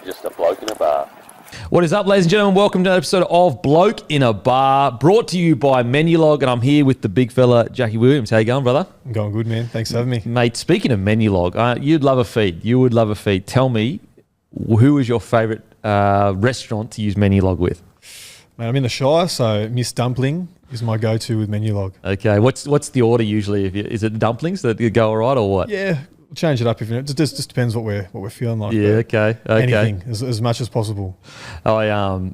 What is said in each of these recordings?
just a bloke in a bar. What is up, ladies and gentlemen? Welcome to an episode of Bloke in a Bar, brought to you by Menulog, and I'm here with the big fella, Jackie Williams. How you going, brother? I'm going good, man. Thanks for having me. Mate, speaking of Menulog, you'd love a feed. You would love a feed. Tell me, who is your favourite restaurant to use Menulog with? Mate, I'm in the Shire, so Miss Dumpling is my go-to with Menulog. Okay, what's the order usually? Is it dumplings that go all right or what? Yeah, we'll change it up if you know. It just depends what we're feeling like. Yeah, okay. Anything, as much as possible. In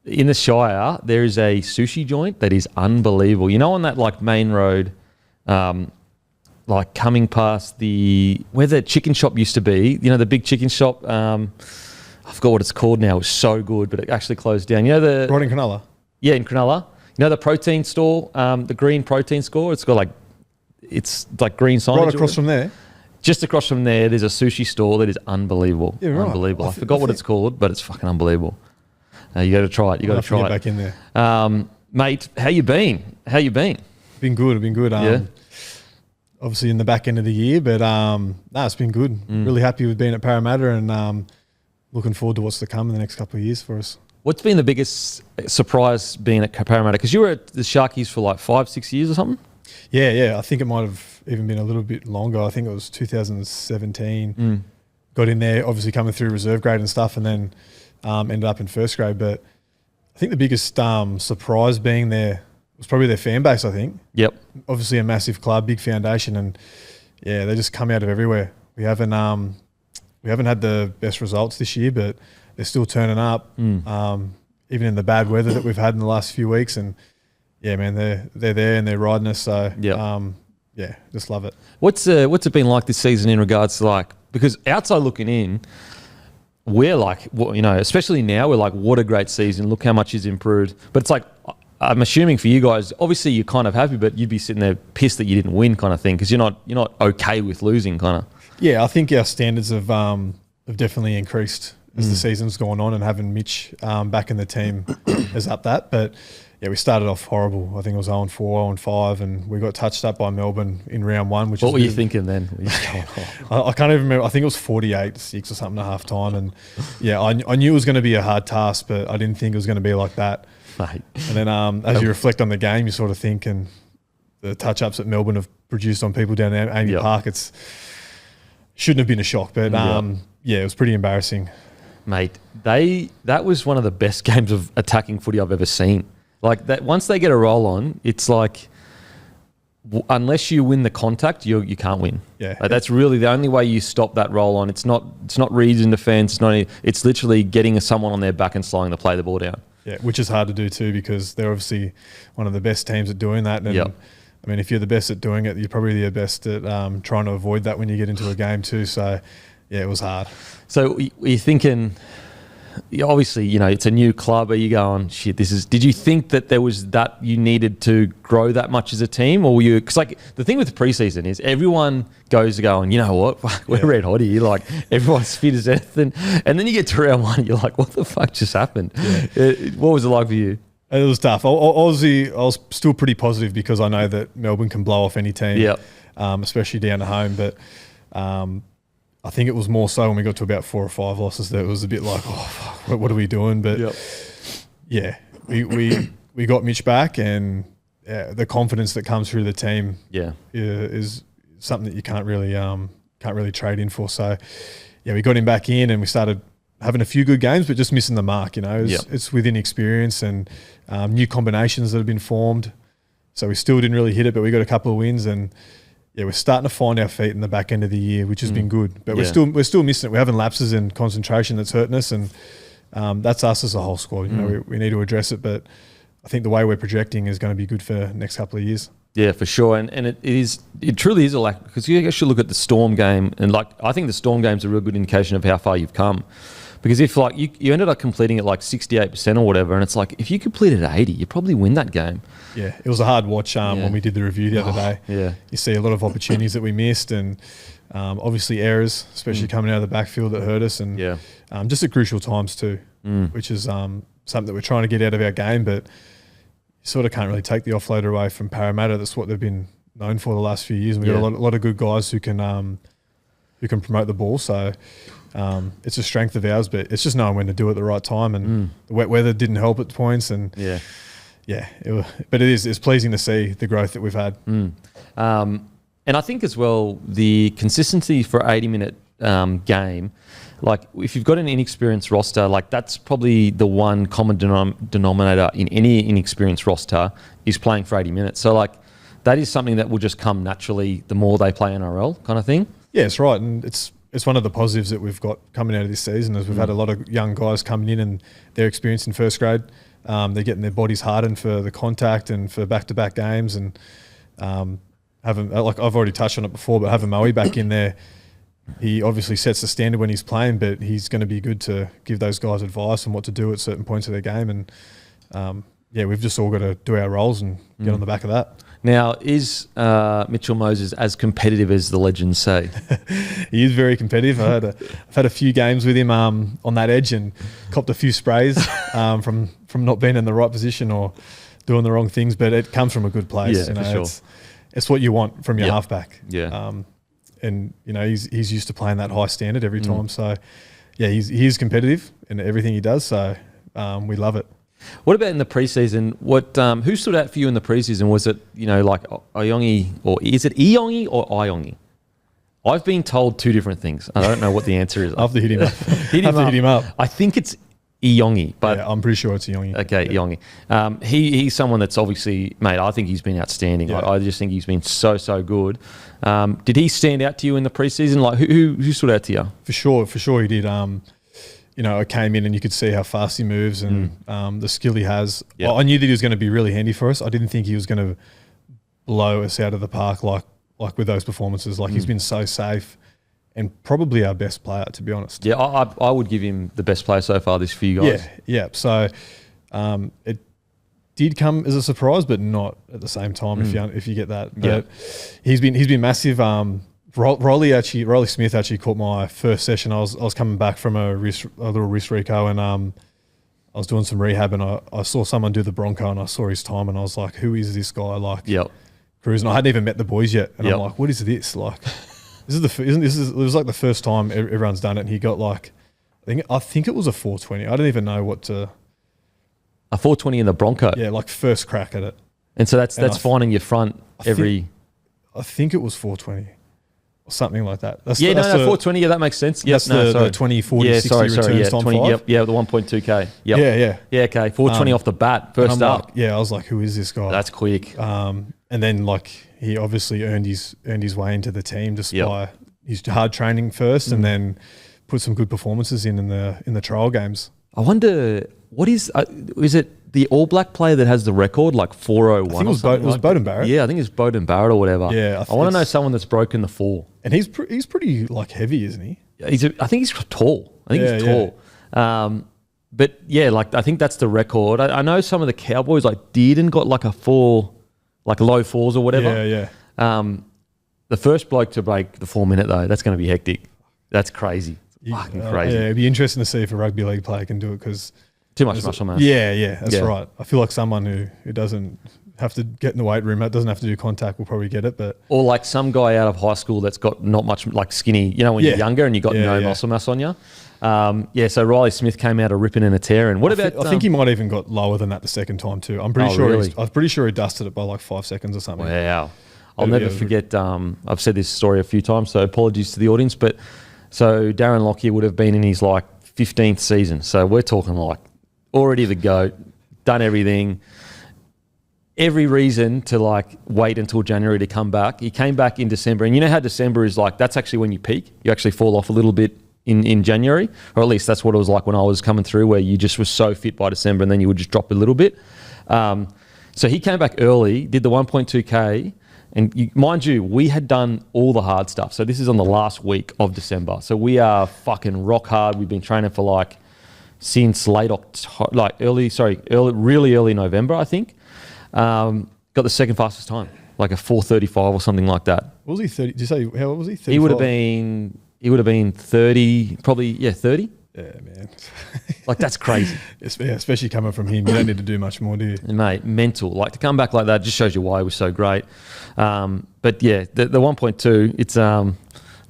the Shire, there is a sushi joint that is unbelievable. You know, on that like main road, like coming past where the chicken shop used to be. You know, the big chicken shop. I forgot what it's called now. It was so good, but it actually closed down. You know Right in Cronulla? Yeah, in Cronulla. You know the protein store, the green protein store? It's got it's like green signage. Right across from there? Just across from there, there's a sushi store that is unbelievable. Yeah, right. Unbelievable. I forgot what it's called, but it's fucking unbelievable. You got to try it. You got to try it. Get back in there. Mate, how you been? Been good. Yeah. Obviously in the back end of the year, but it's been good. Really happy with being at Parramatta and looking forward to what's to come in the next couple of years for us. What's been the biggest surprise being at Parramatta? Because you were at the Sharkies for like 5-6 years or something? Yeah. I think it might have even been a little bit longer. I think it was 2017. Got in there, obviously coming through reserve grade and stuff, and then ended up in first grade. But I think the biggest surprise being there was probably their fan base, I think. Yep. Obviously a massive club, big foundation, and yeah, they just come out of everywhere. We haven't had the best results this year, but they're still turning up, even in the bad weather that we've had in the last few weeks. And yeah, man, they're there and they're riding us. So yeah, just love it. What's it been like this season in regards to because outside looking in, we're like, you know, especially now, we're like, what a great season. Look how much he's improved. But it's like, I'm assuming for you guys, obviously you're kind of happy, but you'd be sitting there pissed that you didn't win kind of thing, because you're not okay with losing kind of. Yeah, I think our standards have definitely increased as the season's gone on, and having Mitch back in the team has upped that. But yeah, we started off horrible. I think it was 0-4, 0-5, and we got touched up by Melbourne in round one. What were you thinking then? I can't even remember. I think it was 48-6 or something at half time. And yeah, I knew it was going to be a hard task, but I didn't think it was going to be like that. Mate. And then as you reflect on the game, you sort of think, and the touch-ups that Melbourne have produced on people down there, Amy Park, it's shouldn't have been a shock. But yeah, it was pretty embarrassing. Mate, that was one of the best games of attacking footy I've ever seen. Like that, once they get a roll on, it's like unless you win the contact, you can't win. Yeah, that's really the only way you stop that roll on. It's not reads in defence. It's literally getting someone on their back and slowing to play the ball down. Yeah, which is hard to do too, because they're obviously one of the best teams at doing that. And I mean, if you're the best at doing it, you're probably the best at trying to avoid that when you get into a game too. So yeah, it was hard. So you're thinking, obviously, you know, it's a new club. Are you going, shit, did you think that there was that you needed to grow that much as a team? Or were you, because like the thing with the preseason is everyone goes going, you know what, we're red hot here. Like everyone's fit as anything. And then you get to round one and you're like, what the fuck just happened? Yeah. What was it like for you? It was tough. I was still pretty positive, because I know that Melbourne can blow off any team, especially down at home. But I think it was more so when we got to about 4 or 5 losses that it was a bit like, oh, fuck, what are we doing? But yeah, we got Mitch back, and the confidence that comes through the team is something that you can't really trade in for. So yeah, we got him back in, and we started having a few good games, but just missing the mark. You know, it's within experience and new combinations that have been formed. So we still didn't really hit it, but we got a couple of wins, and yeah, we're starting to find our feet in the back end of the year, which has been good. But we're still missing it. We're having lapses in concentration that's hurting us, and that's us as a whole squad. You know, we need to address it. But I think the way we're projecting is going to be good for the next couple of years. Yeah, for sure. And it truly is a lack, because you actually look at the Storm game, and like I think the Storm game's a real good indication of how far you've come. Because if like you ended up completing it like 68% or whatever, and it's like if you completed at 80, you probably win that game. Yeah, it was a hard watch when we did the review the other day. Yeah, you see a lot of opportunities that we missed, and obviously errors, especially coming out of the backfield, that hurt us, and just at crucial times too, which is something that we're trying to get out of our game. But you sort of can't really take the offloader away from Parramatta. That's what they've been known for the last few years. And we've got a lot of good guys who can promote the ball. So it's a strength of ours, but it's just knowing when to do it at the right time. And the wet weather didn't help at points. And but it's pleasing to see the growth that we've had. And I think as well, the consistency for 80-minute game, like if you've got an inexperienced roster, like that's probably the one common denominator in any inexperienced roster is playing for 80 minutes. So like that is something that will just come naturally the more they play NRL kind of thing. Yeah, it's right. And it's one of the positives that we've got coming out of this season is we've had a lot of young guys coming in and they're experienced in first grade. They're getting their bodies hardened for the contact and for back-to-back games. And having, like I've already touched on it before, but having Moe back in there, he obviously sets the standard when he's playing, but he's going to be good to give those guys advice on what to do at certain points of their game. And we've just all got to do our roles and get on the back of that. Now, is Mitchell Moses as competitive as the legends say? He is very competitive. I've had a few games with him on that edge and copped a few sprays from not being in the right position or doing the wrong things, but it comes from a good place. Yeah, for sure. It's what you want from your halfback. Yeah. And he's used to playing that high standard every time. So he is competitive in everything he does. So we love it. What about in the preseason? Who stood out for you in the preseason? Was it like Iongi, or is it Iongi or Iongi? I've been told two different things. I don't know what the answer is. I have to hit him up. Hit him up. I think it's Iongi, but I'm pretty sure it's Iongi. Okay, Iongi. He's someone that's obviously, mate, I think he's been outstanding. Yeah. I just think he's been so good. Did he stand out to you in the preseason? Like who stood out to you? For sure he did. I came in and you could see how fast he moves and the skill he has. Yep. I knew that he was going to be really handy for us. I didn't think he was going to blow us out of the park like with those performances. Like he's been so safe and probably our best player, to be honest. Yeah, I would give him the best player so far this for you guys. Yeah. So it did come as a surprise, but not at the same time if you get that. But he's been massive. Rolly Smith actually caught my first session. I was coming back from a little wrist reco, and I was doing some rehab, and I saw someone do the Bronco, and I saw his time, and I was like, "Who is this guy?" Like, cruising. I hadn't even met the boys yet, and I'm like, "What is this?" Like, it was like the first time everyone's done it, and he got like, I think it was a 420. I don't even know what to. A 420 in the Bronco. Yeah, like first crack at it. And so that's finding your front every. I think it was 420. Or something like that. 420. Yeah, that makes sense. Yep, that's the 20, 40, 60 returns time 20, 5. The 1.2K. Yep. Yeah. Okay, 420 off the bat, first up. Like, I was like, who is this guy? That's quick. And then like he obviously earned his way into the team just by his hard training first, and then put some good performances in the trial games. I wonder what is it the All Black player that has the record, like 401? I think it was Bowden Barrett. Yeah, I think it's Bowden Barrett or whatever. Yeah, I want to know someone that's broken the 4. And he's pretty like heavy, isn't he? I think he's tall. He's tall. But yeah, like I think that's the record. I know some of the Cowboys like did and got like a 4, like low 4s or whatever. Yeah. The first bloke to break the 4-minute though, that's going to be hectic. That's crazy. Fucking crazy. Yeah, it'd be interesting to see if a rugby league player can do it because. Too much muscle mass. Yeah, that's right. I feel like someone who doesn't have to get in the weight room, doesn't have to do contact, will probably get it. But or like some guy out of high school that's got not much, like skinny, when you're younger and you got no muscle mass on you. So Riley Smith came out a ripping and a tearing. What about? I think he might even got lower than that the second time too. I'm pretty sure. Really? I'm pretty sure he dusted it by like 5 seconds or something. Wow. I'll never forget. I've said this story a few times, so apologies to the audience. But so Darren Lockyer would have been in his like 15th season. So we're talking like. Already the GOAT, done everything, every reason to like wait until January to come back. He came back in December, and you know how December is like, that's actually when you peak. You actually fall off a little bit in January, or at least that's what it was like when I was coming through, where you just were so fit by December and then you would just drop a little bit. So he came back early, did the 1.2K, and mind you, we had done all the hard stuff. So this is on the last week of December. So we are fucking rock hard. We've been training for like, since late October, like really early November, I think. Got the second fastest time, like a 4:35 or something like that. What was he 30? Did you say how old was he? 35? He would have been 30, probably 30. Yeah, man. Like that's crazy. Especially coming from him, you don't need to do much more, do you? Mate, mental. Like to come back like that just shows you why he was so great. But yeah, the 1.2, it's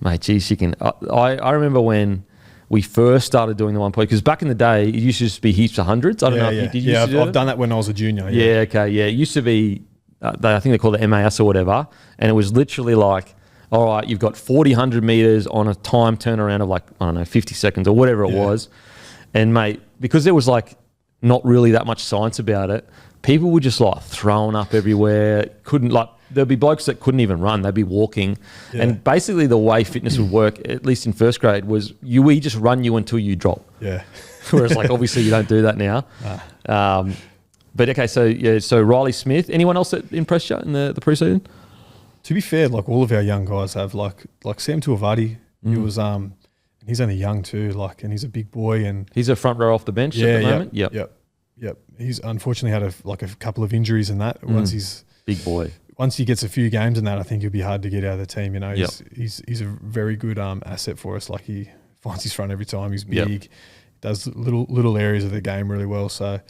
mate, geez, you can. I remember when we first started doing the 1 point, because back in the day it used to just be heaps of hundreds. I don't know if you did. You used to do I've done that when I was a junior. Yeah, okay, yeah. It used to be, I think they called it MAS or whatever, and it was literally like, all right, you've got 40, 100 meters on a time turnaround of like, I don't know, 50 seconds or whatever it was. And mate, because there was like not really that much science about it, people were just like throwing up everywhere. There'd be blokes that couldn't even run. They'd be walking. Yeah. And basically the way fitness would work, at least in first grade, was we just run you until you drop. Yeah. Whereas like obviously you don't do that now. But okay, so Riley Smith. Anyone else that impressed you in the preseason? To be fair, like all of our young guys have, like Sam Tuivasa. He was he's only young too, and he's a big boy, and he's a front row off the bench at the moment. Yep. He's unfortunately had a couple of injuries in that. Once he's big boy. Once he gets a few games in that, I think he'll be hard to get out of the team. You know, he's a very good asset for us. Like, he finds his front every time. He's big, does little areas of the game really well. So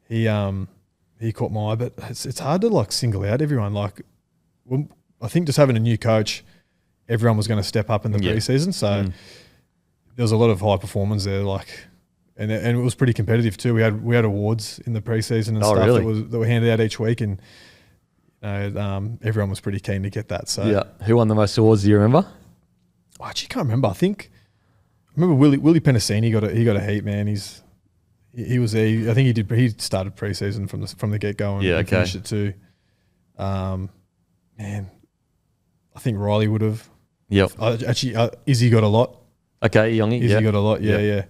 he caught my eye, but it's hard to single out everyone. I think just having a new coach, everyone was going to step up in the preseason. So there was a lot of high performance there. And it was pretty competitive too. We had awards in the preseason and stuff that were handed out each week, and everyone was pretty keen to get that. So who won the most awards? Do you remember? I actually can't remember. I remember Willie Penasini got a heat, man. He was I think he started preseason from the get go and finished it too. Man, I think Riley would have. Yep. Izzy got a lot. Okay, Youngie. Izzy got a lot. Yeah.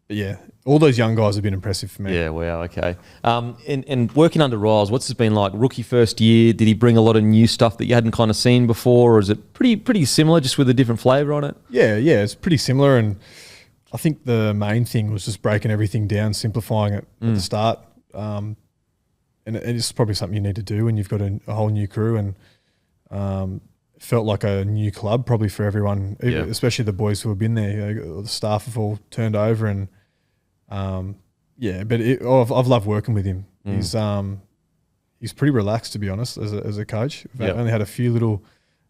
But yeah, all those young guys have been impressive for me. Yeah, wow, okay. And working under Riles, what's it been like? Rookie first year, did he bring a lot of new stuff that you hadn't kind of seen before, or is it pretty similar, just with a different flavour on it? Yeah, it's pretty similar, and I think the main thing was just breaking everything down, simplifying it at the start. And it's probably something you need to do when you've got a whole new crew, and felt like a new club probably for everyone, especially the boys who have been there. The staff have all turned over, and but I've loved working with him. He's pretty relaxed, to be honest, as a coach. We've only had a few little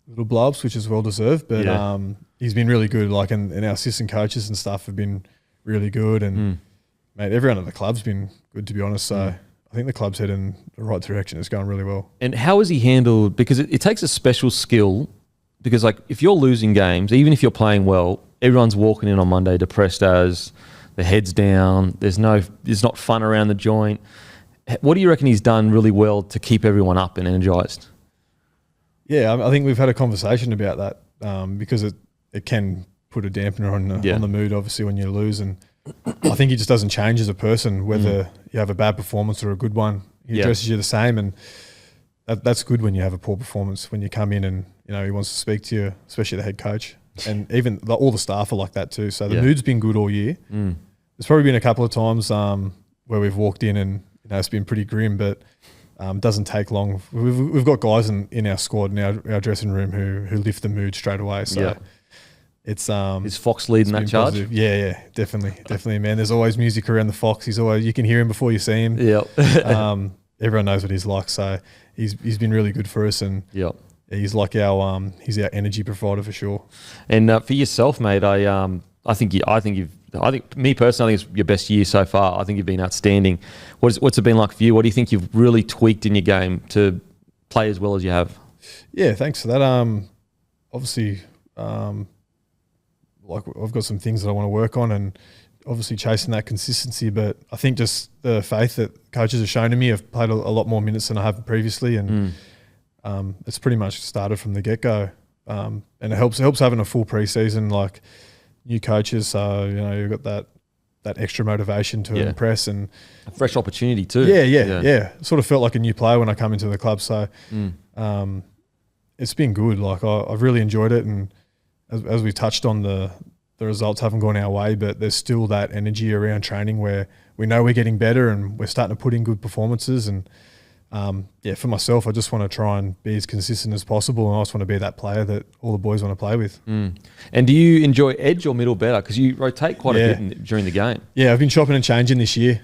blow-ups, which is well deserved, but he's been really good. And our assistant coaches and stuff have been really good, and mate, everyone at the club's been good, to be honest. So I think the club's heading in the right direction. It's going really well. And how has he handled, because it takes a special skill, because if you're losing games, even if you're playing well, everyone's walking in on Monday depressed as the head's down. There's not fun around the joint. What do you reckon he's done really well to keep everyone up and energised? Yeah, I think we've had a conversation about that because it can put a dampener on the mood, obviously, when you lose. And I think he just doesn't change as a person, whether you have a bad performance or a good one. He addresses you the same, and that's good when you have a poor performance, when you come in and he wants to speak to you, especially the head coach. And even all the staff are like that too. So the mood's been good all year. There's probably been a couple of times where we've walked in and it's been pretty grim, but it doesn't take long. We've got guys in our squad, in our dressing room, who lift the mood straight away. So it's is Fox leading that charge? Positive. Yeah, definitely, man. There's always music around the Fox. You can hear him before you see him. Everyone knows what he's like. So he's been really good for us, and he's like our energy provider for sure. And for yourself, mate, I think me personally, I think it's your best year so far. I think you've been outstanding. What's it been like for you? What do you think you've really tweaked in your game to play as well as you have? Yeah, thanks for that. Obviously, I've got some things that I want to work on, and obviously chasing that consistency. But I think just the faith that coaches have shown to me, I've played a lot more minutes than I have previously, and it's pretty much started from the get-go. And it helps having a full preseason, like new coaches. So you've got that extra motivation to impress, and a fresh opportunity too. Yeah. Sort of felt like a new player when I come into the club. So it's been good. I've really enjoyed it, and as we touched on, the results haven't gone our way, but there's still that energy around training where we know we're getting better and we're starting to put in good performances. And for myself, I just want to try and be as consistent as possible, and I just want to be that player that all the boys want to play with. And do you enjoy edge or middle better? Because you rotate quite a bit during the game. Yeah, I've been chopping and changing this year,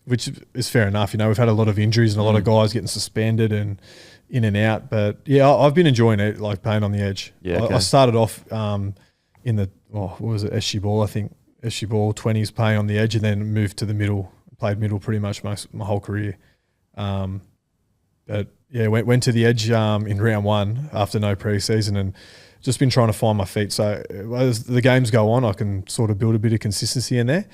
which is fair enough. We've had a lot of injuries and a lot of guys getting suspended and in and out. But yeah, I've been enjoying it, like playing on the edge. I started off what was it, SG Ball, I think. SG Ball, 20s, playing on the edge, and then moved to the middle. Played middle pretty much my whole career. But yeah, went to the edge in round 1 after no pre-season, and just been trying to find my feet. So as the games go on, I can sort of build a bit of consistency in there.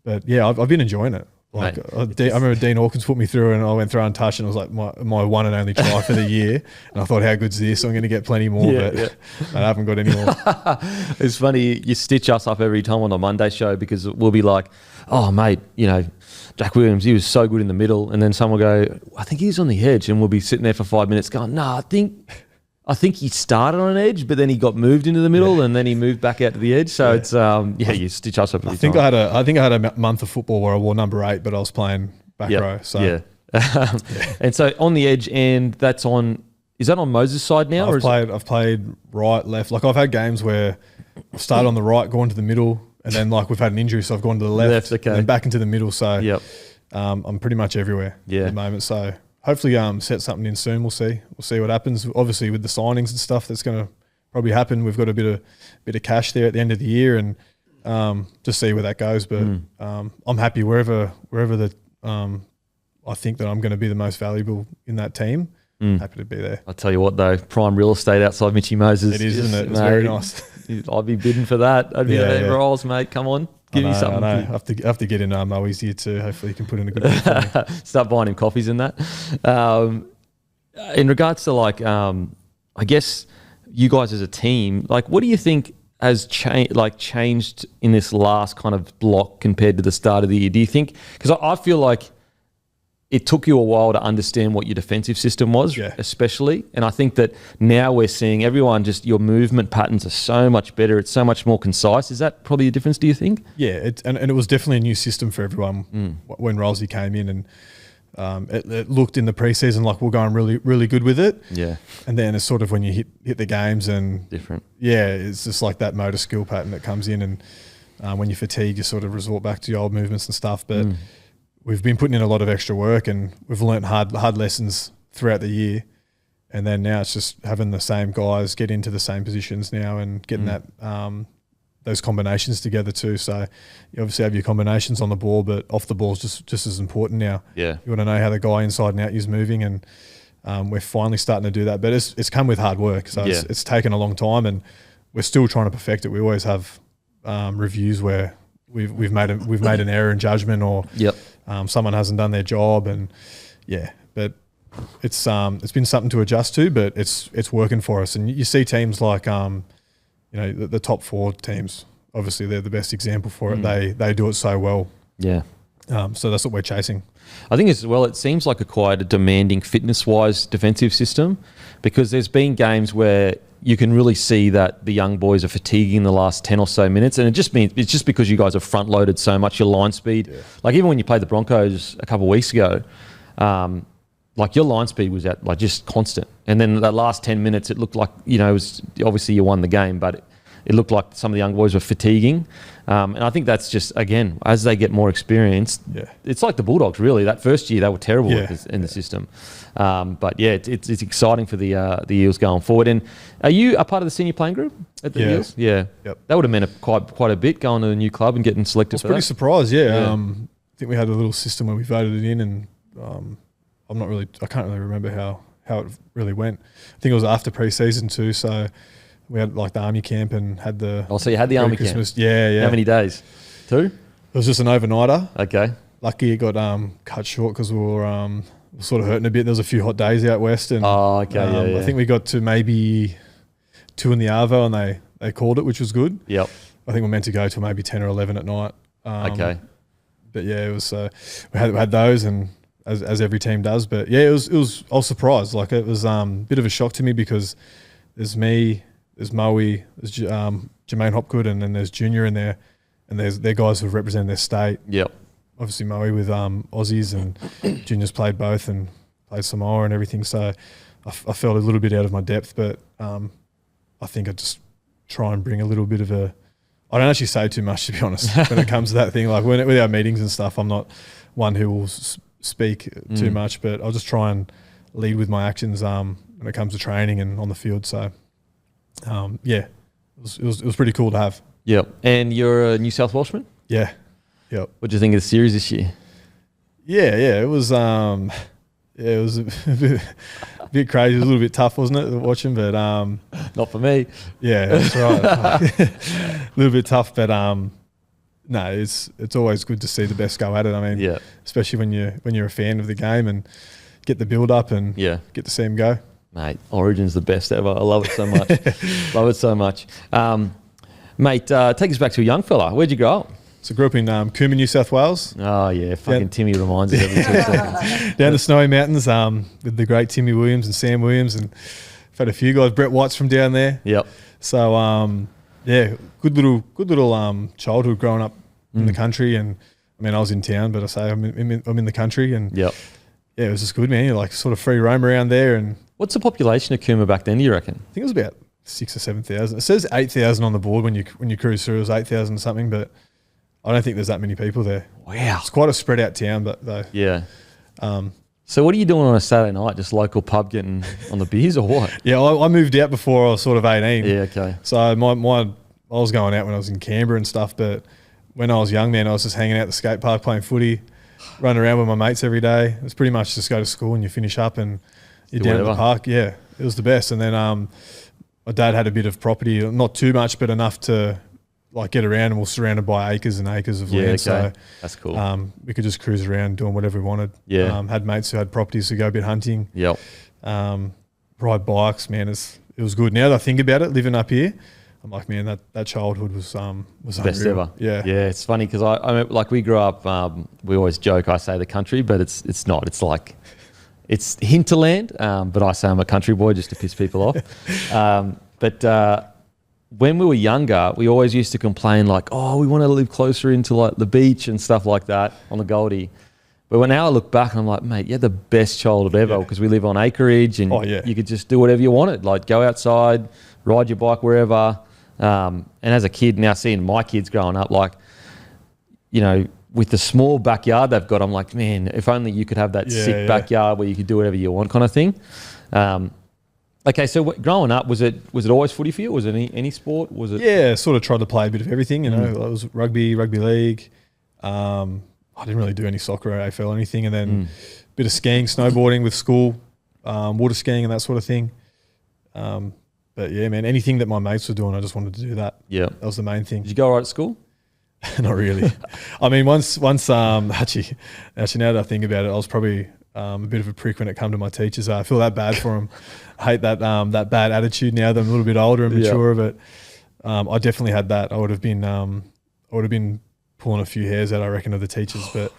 But yeah, I've been enjoying it. Like I remember Dean Hawkins put me through, and I went through untouched, and it was like my one and only try for the year. And I thought, how good's this? I'm going to get plenty more, but I haven't got any more. It's funny, you stitch us up every time on the Monday show, because we'll be like, oh mate, Jack Williams, he was so good in the middle, and then someone will go, I think he's on the edge, and we'll be sitting there for 5 minutes going, no, I think he started on an edge, but then he got moved into the middle, and then he moved back out to the edge. So it's you stitch us up every time. I think I had a month of football where I wore number 8, but I was playing back row. So and so on the edge, and that's on. Is that on Moses' side now? I've played right, left. Like I've had games where I've started on the right, gone to the middle, and then like we've had an injury, so I've gone to the left, and then back into the middle. So I'm pretty much everywhere at the moment. So hopefully set something in soon. We'll see. We'll see what happens. Obviously with the signings and stuff that's going to probably happen. We've got a bit of cash there at the end of the year, and just see where that goes. But I'm happy wherever the I think that I'm going to be the most valuable in that team. Happy to be there. I'll tell you what though, prime real estate outside Mitchy Moses. It is, isn't it? It's very nice. I'd be bidding for that. I'd be rolls, mate. Come on. Give me something. I know. I have to get in Moe's here too. Hopefully you can put in a good bid for me. Start buying him coffees and that. In regards to I guess you guys as a team, what do you think has changed in this last kind of block compared to the start of the year? Do you think, because I feel like it took you a while to understand what your defensive system was, especially. And I think that now we're seeing everyone your movement patterns are so much better. It's so much more concise. Is that probably a difference, do you think? Yeah, and it was definitely a new system for everyone when Rolsey came in, and it looked in the preseason like we're going really, really good with it. Yeah. And then it's sort of when you hit the games and different. Yeah, it's just like that motor skill pattern that comes in, and when you fatigue, you sort of resort back to your old movements and stuff. But we've been putting in a lot of extra work, and we've learnt hard lessons throughout the year. And then now it's just having the same guys get into the same positions now and getting that those combinations together too. So you obviously have your combinations on the ball, but off the ball is just as important now. Yeah, you want to know how the guy inside and out is moving, and we're finally starting to do that. But it's come with hard work, so it's taken a long time, and we're still trying to perfect it. We always have reviews where we've made an error in judgment, or someone hasn't done their job, and but it's been something to adjust to, but it's working for us. And you see teams like the top 4 teams, obviously they're the best example for it. They do it so well. Yeah. So that's what we're chasing. I think as well, it seems like quite a demanding fitness-wise defensive system, because there's been games where you can really see that the young boys are fatiguing the last 10 or so minutes, and it's just because you guys have front-loaded so much your line speed. Yeah. Like even when you played the Broncos a couple of weeks ago, your line speed was at just constant, and then that last 10 minutes, it looked like it was obviously you won the game, but it looked like some of the young boys were fatiguing. And I think that's just, again, as they get more experienced, it's like the Bulldogs, really. That first year, they were terrible in the system. But it's exciting for the Eels going forward. And are you a part of the senior playing group at the Eels? Yeah. Yep. That would have meant quite a bit going to the new club and getting selected. I was pretty surprised, I think we had a little system where we voted it in, and I can't really remember how it really went. I think it was after pre-season too, so we had the army camp and had the... Oh, so you had the army Christmas. Camp? Yeah. How many days? 2? It was just an overnighter. Okay. Lucky it got cut short because we were sort of hurting a bit. There was a few hot days out west, and I think we got to maybe 2 in the Arvo, and they called it, which was good. Yep. I think we're meant to go till maybe 10 or 11 at night. Okay. But it was we had those, and as every team does. But it was I was surprised. It was a bit of a shock to me, because there's me, there's Moe, there's Jermaine Hopgood, and then there's Junior in there, and they're guys who've represented their state. Yep. Obviously Moe with Aussies, and Junior's played both and played Samoa and everything. So I felt a little bit out of my depth, but I think I just try and bring a little bit of a... I don't actually say too much, to be honest, when it comes to that thing. With our meetings and stuff, I'm not one who will speak too much, but I'll just try and lead with my actions when it comes to training and on the field. So, it was pretty cool to have. Yep. And you're a New South Welshman? Yeah. Yep. What do you think of the series this year? Yeah. It was a bit crazy. It was a little bit tough, wasn't it, watching? But not for me. Yeah, that's right. A little bit tough, but no, it's always good to see the best go at it. I mean, especially when you're a fan of the game and get the build up and get to see them go. Mate, Origin's the best ever. I love it so much. Love it so much. Mate, take us back to a young fella. Where'd you grow up? So I grew up in Cooma, New South Wales. Oh, yeah. Fucking Timmy reminds us every 2 seconds. Down the Snowy Mountains with the great Timmy Williams and Sam Williams. And I've had a few guys. Brett White's from down there. Yep. So, good little childhood growing up in the country. And, I mean, I was in town, but I say I'm in the country. And, it was just good, man. You're like sort of free roam around there. And what's the population of Cooma back then, do you reckon? I think it was about 6,000 or 7,000. It says 8,000 on the board when you cruise through. It was 8,000 or something, but I don't think there's that many people there. Wow. It's quite a spread out town, but though. Yeah. So what are you doing on a Saturday night? Just local pub getting on the beers or what? Yeah, I moved out before I was sort of 18. Yeah, okay. So I was going out when I was in Canberra and stuff, but when I was young, man, I was just hanging out at the skate park playing footy, running around with my mates every day. It was pretty much just go to school and you finish up and you're down at the park. Yeah, it was the best. And then my dad had a bit of property, not too much, but enough to like get around, and we're surrounded by acres and acres of land. Okay. So that's cool. We could just cruise around doing whatever we wanted. Yeah. Had mates who had properties to go a bit hunting. Yep. Ride bikes, man. It was good. Now that I think about it, living up here, I'm like, man, that childhood was best unreal. ever. Yeah. Yeah. It's funny because I like we grew up. We always joke. I say the country, but it's not. It's like it's hinterland. But I say I'm a country boy just to piss people off. But when we were younger, we always used to complain like, oh, we want to live closer into like the beach and stuff like that on the Goldie. But when now I look back, I'm like, mate, you had the best childhood ever because we live on acreage and you could just do whatever you wanted, like go outside, ride your bike wherever. And as a kid, now seeing my kids growing up, like, you know, with the small backyard they've got, I'm like, man, if only you could have that sick backyard where you could do whatever you want kind of thing. Okay, so growing up, was it always footy for you? Was it any sport? Was it? Yeah, sort of tried to play a bit of everything. You know, it was rugby league. I didn't really do any soccer or AFL or anything, and then a bit of skiing, snowboarding with school, water skiing and that sort of thing. But yeah, man, anything that my mates were doing, I just wanted to do that. Yeah, that was the main thing. Did you go right at school? Not really. I mean, once actually, now that I think about it, I was probably a bit of a prick when it come to my teachers. I feel that bad for them. I hate that bad attitude now that I'm a little bit older and mature. But I definitely had that. I would have been pulling a few hairs out, I reckon, of the teachers. But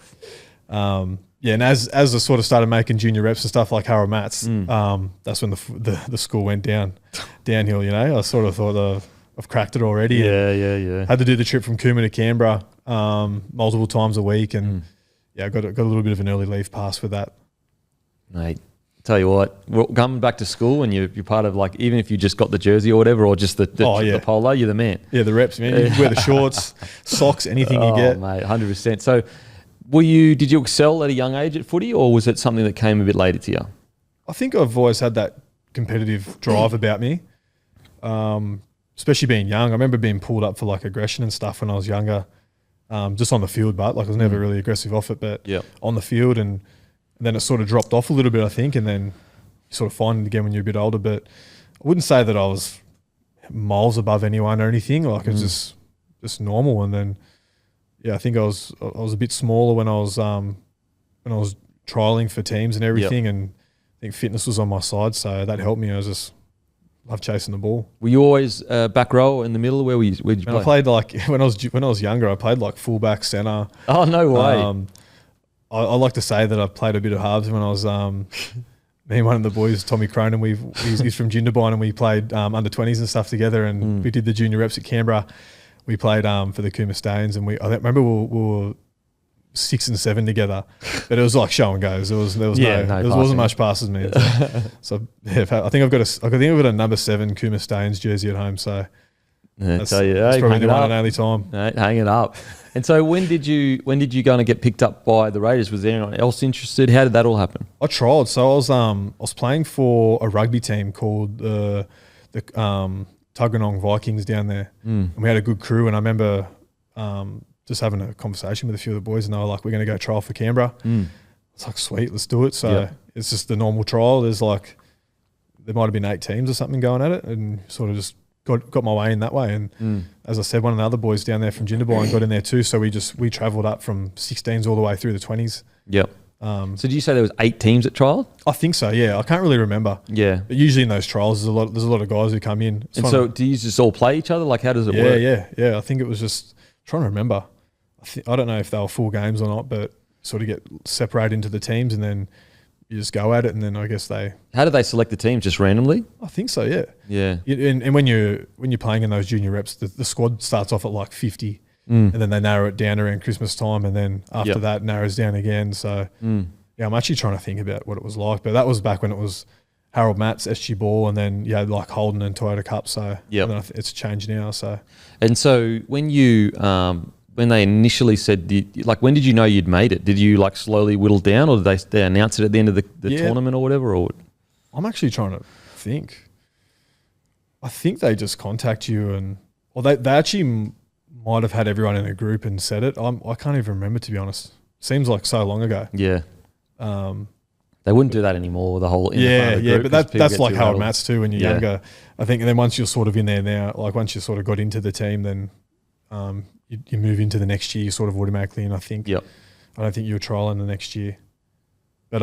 and as I sort of started making junior reps and stuff like Harold Matts, that's when the school went downhill. You know, I sort of thought I've cracked it already. Yeah. Had to do the trip from Cooma to Canberra multiple times a week, and I got a little bit of an early leave pass with that. Mate, tell you what, coming back to school and you're part of, like, even if you just got the jersey or whatever, or just the polo, you're the man. Yeah, the reps, man. You can wear the shorts, socks, anything you get. Mate, 100%. So did you excel at a young age at footy, or was it something that came a bit later to you? I think I've always had that competitive drive about me, especially being young. I remember being pulled up for like aggression and stuff when I was younger, just on the field, but like I was never really aggressive off it, but on the field, and then it sort of dropped off a little bit, I think, and then you sort of find it again when you're a bit older. But I wouldn't say that I was miles above anyone or anything. Like it was just normal. And then, I think I was a bit smaller when I was trialing for teams and everything, and I think fitness was on my side, so that helped me. I was just love chasing the ball. Were you always back row in the middle? Where'd you play? I played like when I was younger. I played like fullback, centre. Oh, no way. I like to say that I played a bit of halves when I was me and one of the boys, Tommy Cronin. He's from Jindabyne, and we played under 20s and stuff together, and we did the junior reps at Canberra. We played for the Cooma Stains, and I remember we were 6 and 7 together, but it was like show and goes. There wasn't much passes, man. So I think I've got a number 7 Cooma Stains jersey at home. So that's probably the one and only time. Hang it up. And so when did you go and get picked up by the Raiders? Was there anyone else interested? How did that all happen? I tried. So I was playing for a rugby team called the Tuggeranong Vikings down there, and we had a good crew. And I remember just having a conversation with a few of the boys, and they were like, "We're going to go trial for Canberra." It's like, sweet, let's do it. So it's just the normal trial. There might have been 8 teams or something going at it, and sort of just got my way in that way. And as I said, one of the other boys down there from Jindabyne got in there too. So we travelled up from 16s all the way through the 20s. Yep. So did you say there was 8 teams at trial? I think so. Yeah, I can't really remember. Yeah. But usually in those trials, there's a lot of guys who come in. And so do you just all play each other? Like, how does it work? Yeah. I think it was just trying to remember. I don't know if they were full games or not, but sort of get separated into the teams, and then you just go at it, and then I guess How do they select the teams? Just randomly? I think so, yeah. Yeah. And when you're playing in those junior reps, the squad starts off at like 50, and then they narrow it down around Christmas time, and then after that narrows down again. So yeah, I'm actually trying to think about what it was like, but that was back when it was Harold Matts, SG Ball, and then you had like Holden and Toyota Cup. So it's changed now. So when you when they initially said, when did you know you'd made it? Did you like slowly whittle down, or did they announce it at the end of the tournament or whatever? Or I'm actually trying to think. I think they just contact you, or they actually might have had everyone in a group and said it. I can't even remember, to be honest. Seems like so long ago. Yeah. They wouldn't do that anymore. The whole but that's like Harold Matts too when you're younger. I think, and then once you're sort of in there now, like once you sort of got into the team, then you move into the next year sort of automatically. And I think I don't think you were trialing the next year, but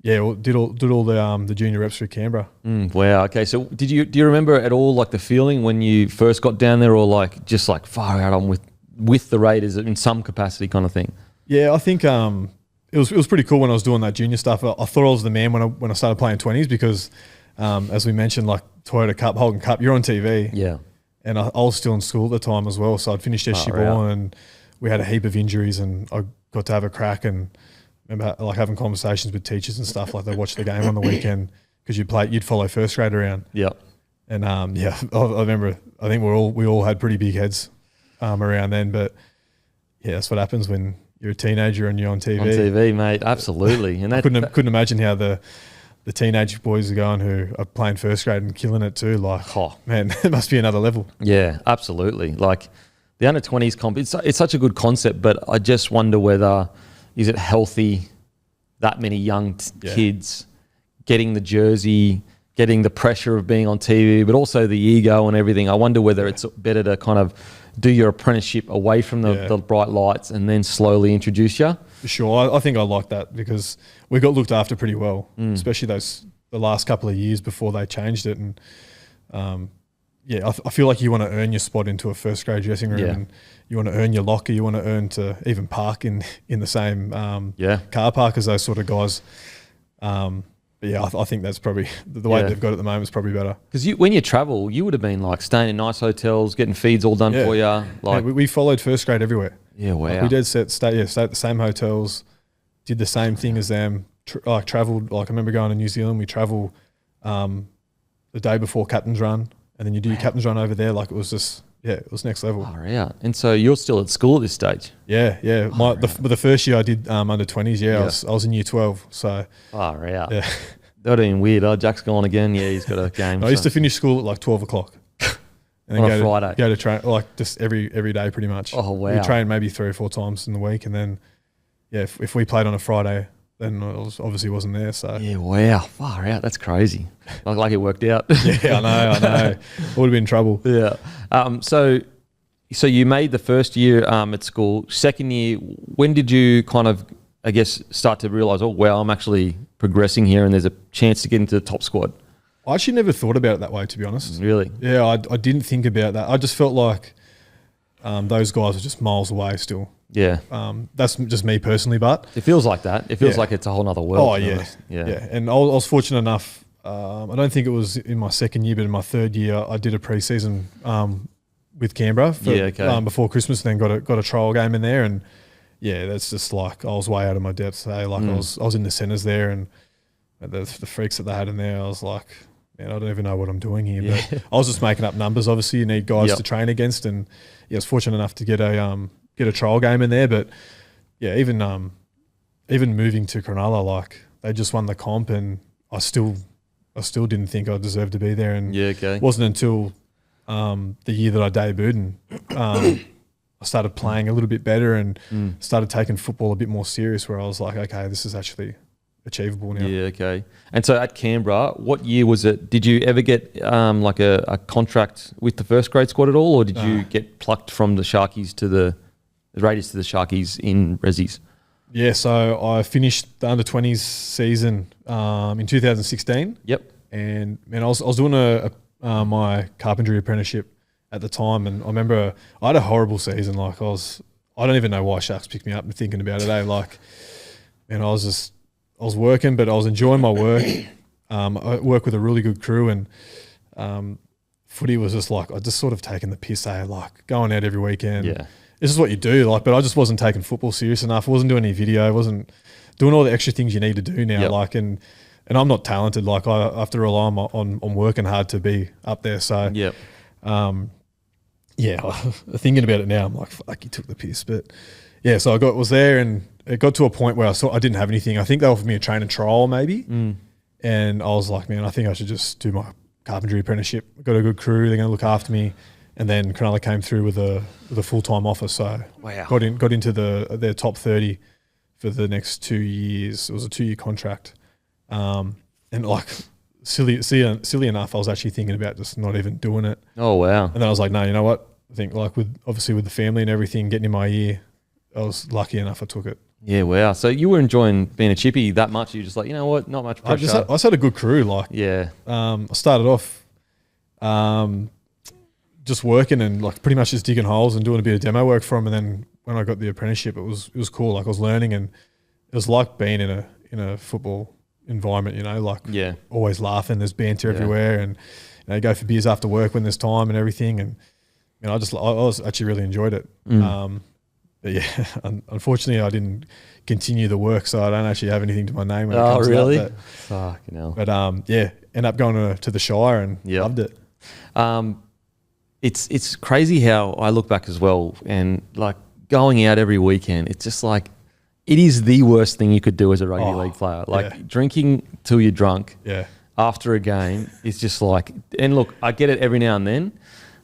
did all the junior reps for Canberra. Wow. Okay. So do you remember at all like the feeling when you first got down there, or like just like far out on with the Raiders in some capacity kind of thing? Yeah, I think it was pretty cool when I was doing that junior stuff. I thought I was the man when I started playing 20s because, as we mentioned, like Toyota Cup, Holden Cup, you're on TV. Yeah. And I was still in school at the time as well, so I'd finished SG Ball and we had a heap of injuries, and I got to have a crack and remember like having conversations with teachers and stuff, like they watch the game on the weekend because you'd follow first grade around. Yeah. And I remember, I think we all had pretty big heads around then, but yeah, that's what happens when you're a teenager and you're on TV. On TV, mate, absolutely. And I couldn't imagine how the teenage boys are going who are playing first grade and killing it too. Like, man, it must be another level. Yeah, absolutely. Like the under-20s comp, it's such a good concept, but I just wonder whether is it healthy that many young kids getting the jersey, getting the pressure of being on TV, but also the ego and everything. I wonder whether it's better to kind of do your apprenticeship away from the bright lights and then slowly introduce you. For sure. I think I like that because we got looked after pretty well, especially the last couple of years before they changed it. And I feel like you want to earn your spot into a first grade dressing room, and you want to earn your locker. You want to earn to even park in the same car park as those sort of guys. I think that's probably the way they've got it at the moment is probably better. Because when you travel, you would have been like staying in nice hotels, getting feeds all done for you. Like we followed first grade everywhere. Yeah, wow. Like we did stay at the same hotels, did the same thing as them. Travelled. Like I remember going to New Zealand. We travel the day before captain's run, and then you do your captain's run over there. Like it was just it was next level. Oh, yeah. And so you're still at school at this stage. Yeah. The first year I did under 20s. I was in year 12. So. Oh, yeah. Yeah. That would have been weird. Oh, Jack's gone again. Yeah, he's got a game. I used to finish school at like 12 o'clock. And then on a Friday. Go to train like just every day pretty much. Oh, wow. We train maybe 3 or 4 times in the week, and then if we played on a Friday, then I obviously wasn't there. So yeah, wow, far out. That's crazy. Like it worked out. Yeah, I know. Would have been in trouble. Yeah. So you made the first year at school. Second year, when did you kind of, I guess, start to realise, oh wow, I'm actually progressing here, and there's a chance to get into the top squad? I actually never thought about it that way, to be honest. Really? Yeah, I didn't think about that. I just felt like those guys are just miles away still. Yeah. That's just me personally, but it feels like that. It feels like it's a whole other world. Oh, yeah. And I was fortunate enough, I don't think it was in my second year, but in my third year, I did a pre-season with Canberra before Christmas, and then got a trial game in there. And yeah, that's just like, I was way out of my depth. I was in the centres there, and the freaks that they had in there, I was like, man, I don't even know what I'm doing here. Yeah. But I was just making up numbers. Obviously, you need guys to train against, and I was fortunate enough to get a trial game in there. But yeah, even moving to Cronulla, like they just won the comp, and I still didn't think I deserved to be there. And it wasn't until the year that I debuted, and I started playing a little bit better and started taking football a bit more serious, where I was like, okay, this is actually achievable now. Yeah, okay. And so at Canberra, what year was it? Did you ever get like a contract with the first grade squad at all, or did you get plucked from the Sharkies to the Raiders to the Sharkies in Rezzies? Yeah, so I finished the under-20s season in 2016. Yep. And I was doing my carpentry apprenticeship at the time, and I remember I had a horrible season. Like I don't even know why Sharks picked me up and thinking about it. Like, and I was working, but I was enjoying my work. I work with a really good crew, and footy was just like, I just sort of taken the piss, like going out every weekend. Yeah. This is what you do, like, but I just wasn't taking football serious enough. I wasn't doing any video. I wasn't doing all the extra things you need to do now. Yep. Like, and I'm not talented. Like I have to rely on working hard to be up there. So, yep. Yeah, thinking about it now, I'm like, fuck, you took the piss. But yeah, so I was there, and it got to a point where I didn't have anything. I think they offered me a train and trial maybe. And I was like, man, I think I should just do my carpentry apprenticeship. Got a good crew. They're going to look after me. And then Cronulla came through with a full-time offer. So wow. got into their top 30 for the next 2 years. It was a 2-year contract. And like silly enough, I was actually thinking about just not even doing it. Oh, wow. And then I was like, no, you know what? I think like with the family and everything getting in my ear, I was lucky enough I took it. Yeah, wow. So you were enjoying being a chippy that much? You're just like, you know what? Not much pressure. I just had a good crew. Like, yeah. I started off just working and like pretty much just digging holes and doing a bit of demo work for them. And then when I got the apprenticeship, it was cool. Like I was learning, and it was like being in a football environment, you know, like always laughing. There's banter everywhere, and you know, go for beers after work when there's time and everything. And you know, I was actually really enjoyed it. But yeah, unfortunately, I didn't continue the work, so I don't actually have anything to my name when it comes really? to that. Fucking hell. But yeah, ended up going to the Shire and loved it. It's crazy how I look back as well, and like going out every weekend, it's just like it is the worst thing you could do as a rugby league player. Like drinking till you're drunk after a game is just like, and look, I get it every now and then,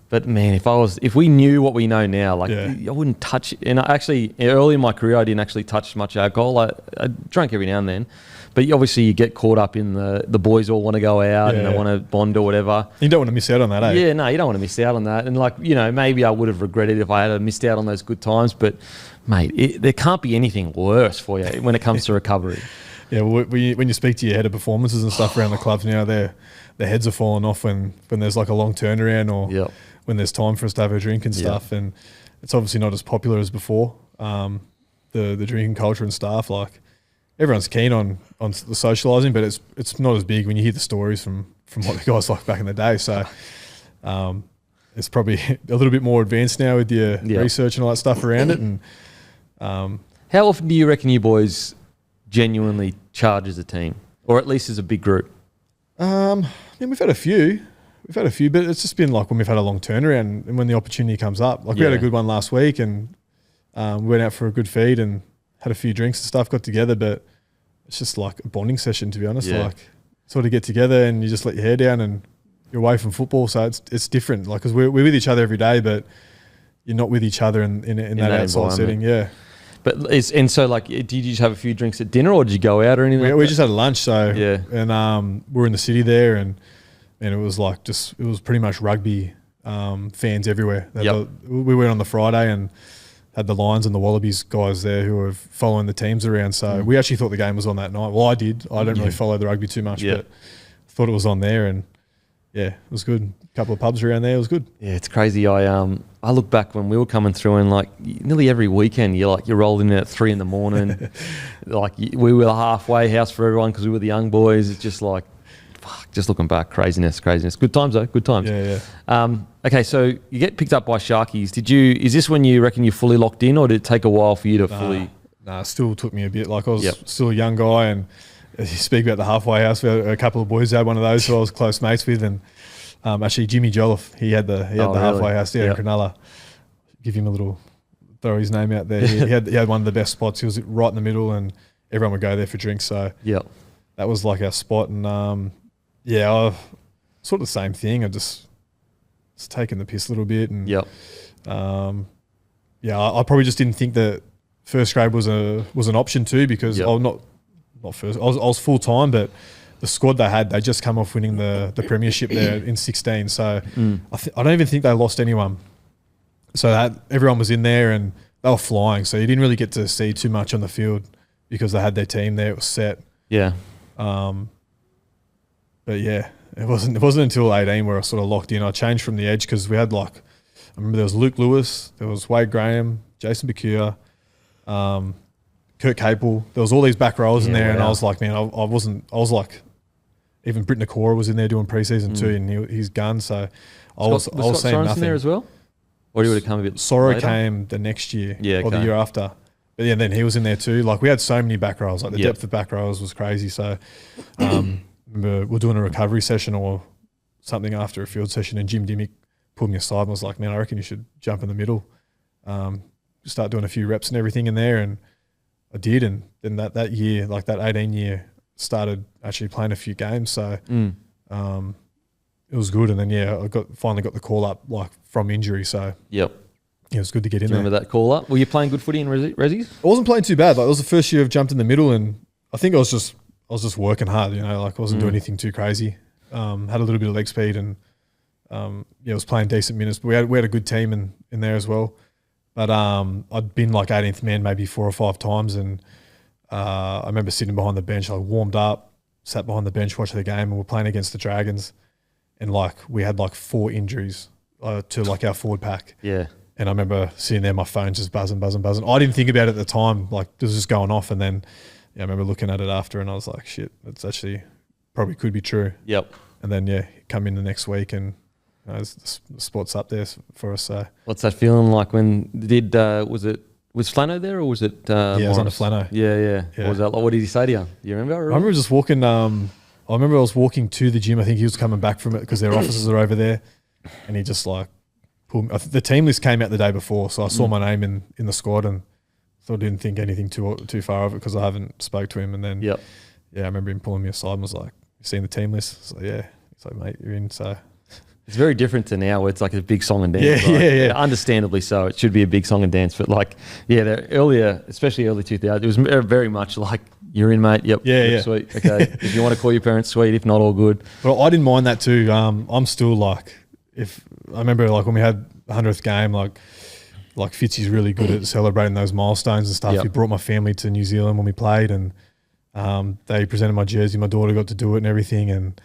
but man, if we knew what we know now, like I wouldn't touch it. And I actually, early in my career, I didn't actually touch much alcohol. I drank every now and then. But obviously you get caught up in the boys all want to go out and they want to bond or whatever. You don't want to miss out on that, eh? Yeah, no, you don't want to miss out on that. And like, you know, maybe I would have regretted if I had missed out on those good times. But, mate, there can't be anything worse for you when it comes to recovery. Yeah, when you speak to your head of performances and stuff around the clubs now, their heads are falling off when there's like a long turnaround or when there's time for us to have a drink and stuff. And it's obviously not as popular as before, the drinking culture and stuff. Like, everyone's keen on the socialising, but it's not as big when you hear the stories from what the guys like back in the day. So it's probably a little bit more advanced now with your research and all that stuff around it. And how often do you reckon you boys genuinely charge as a team, or at least as a big group? We've had a few. But it's just been like when we've had a long turnaround and when the opportunity comes up. Like we had a good one last week, and we went out for a good feed and had a few drinks and stuff, got together, but it's just like a bonding session, to be honest. Like sort of get together and you just let your hair down and you're away from football. So it's different. Like, cause we're with each other every day, but you're not with each other in that outside setting. Yeah. But so like, did you just have a few drinks at dinner, or did you go out or anything? We just had a lunch. So, and we're in the city there, and it was like it was pretty much rugby fans everywhere. We went on the Friday and had the Lions and the Wallabies guys there who were following the teams around. So we actually thought the game was on that night. Well, I did. I don't really follow the rugby too much, but thought it was on there, and yeah, it was good. A couple of pubs around there. It was good. Yeah, it's crazy. I look back when we were coming through, and like nearly every weekend, you're rolling in at 3 a.m. Like we were the halfway house for everyone because we were the young boys. It's just like, fuck, just looking back, craziness. Good times though. Good times. Yeah. Okay, so you get picked up by Sharkies. Is this when you reckon you're fully locked in, or did it take a while for you to fully? Nah, it still took me a bit. Like I was still a young guy, and as you speak about the halfway house, we had a couple of boys had one of those who I was close mates with, and actually Jimmy Jolliffe, he had the halfway house there in Cronulla. Give him a little, throw his name out there. He had one of the best spots. He was right in the middle, and everyone would go there for drinks. So that was like our spot, and I sort of the same thing. it's taking the piss a little bit. And Yep. Yeah, I probably just didn't think that first grade was an option too, because Yep. I'm not first. I was full time, but the squad they just come off winning the premiership there in 16. So I don't even think they lost anyone. So everyone was in there and they were flying. So you didn't really get to see too much on the field because they had their team there. It was set. Yeah. But yeah, it wasn't until 18 where I sort of locked in. I changed from the edge because we had I remember there was Luke Lewis, there was Wade Graham, Jason Bakura, Kurt Capel. There was all these back rows in there, and I was like, man, I was like, even Britt Nakora was in there doing preseason too, and he's gone. So I was seeing nothing there as well. Or he would have come a bit Soro later? came the next year, or the year after. But yeah, then he was in there too. Like we had so many back rows, like the depth of back rows was crazy. So remember we're doing a recovery session or something after a field session, and Jim Dimmick pulled me aside and was like, man, I reckon you should jump in the middle, start doing a few reps and everything in there. And I did. And then that year, like that 18 year, started actually playing a few games. So it was good. And then, I finally got the call up from injury. So yep. Yeah, it was good to get in there. Remember that call up? Were you playing good footy in Resi's? I wasn't playing too bad. Like it was the first year I've jumped in the middle, and I think I was just working hard. I wasn't doing anything too crazy. Had a little bit of leg speed, and I was playing decent minutes. But we had a good team in there as well. But I'd been 18th man maybe 4 or 5 times, and I remember sitting behind the bench. I warmed up, sat behind the bench, watching the game, and we're playing against the Dragons, and we had 4 injuries to our forward pack. Yeah. And I remember sitting there, my phone just buzzing. I didn't think about it at the time, it was just going off. And then I remember looking at it after, and I was like, shit, that's actually probably could be true. Yep. And then, come in the next week, and the spot's up there for us. So. What's that feeling like when was Flano there, or was it it was under Flano. Yeah. What was that like? What did he say to you? Do you remember? I remember just walking, I was walking to the gym. I think he was coming back from it because their offices are over there. And he just pulled me. The team list came out the day before, so I saw my name in the squad, and I didn't think anything too far of it because I haven't spoke to him. And then, I remember him pulling me aside and was like, "You seen the team list?" So yeah, he's like, "Mate, you're in." So it's very different to now, where it's like a big song and dance. Yeah. Understandably so, it should be a big song and dance. But the earlier, especially early 2000s, it was very much like, "You're in, mate. Yep. Yeah. Sweet. Okay. If you want to call your parents, sweet. If not, all good." But I didn't mind that too. I'm still if I remember when we had the 100th game, Fitzy's really good at celebrating those milestones and stuff. Yep. He brought my family to New Zealand when we played, and they presented my jersey. My daughter got to do it and everything, and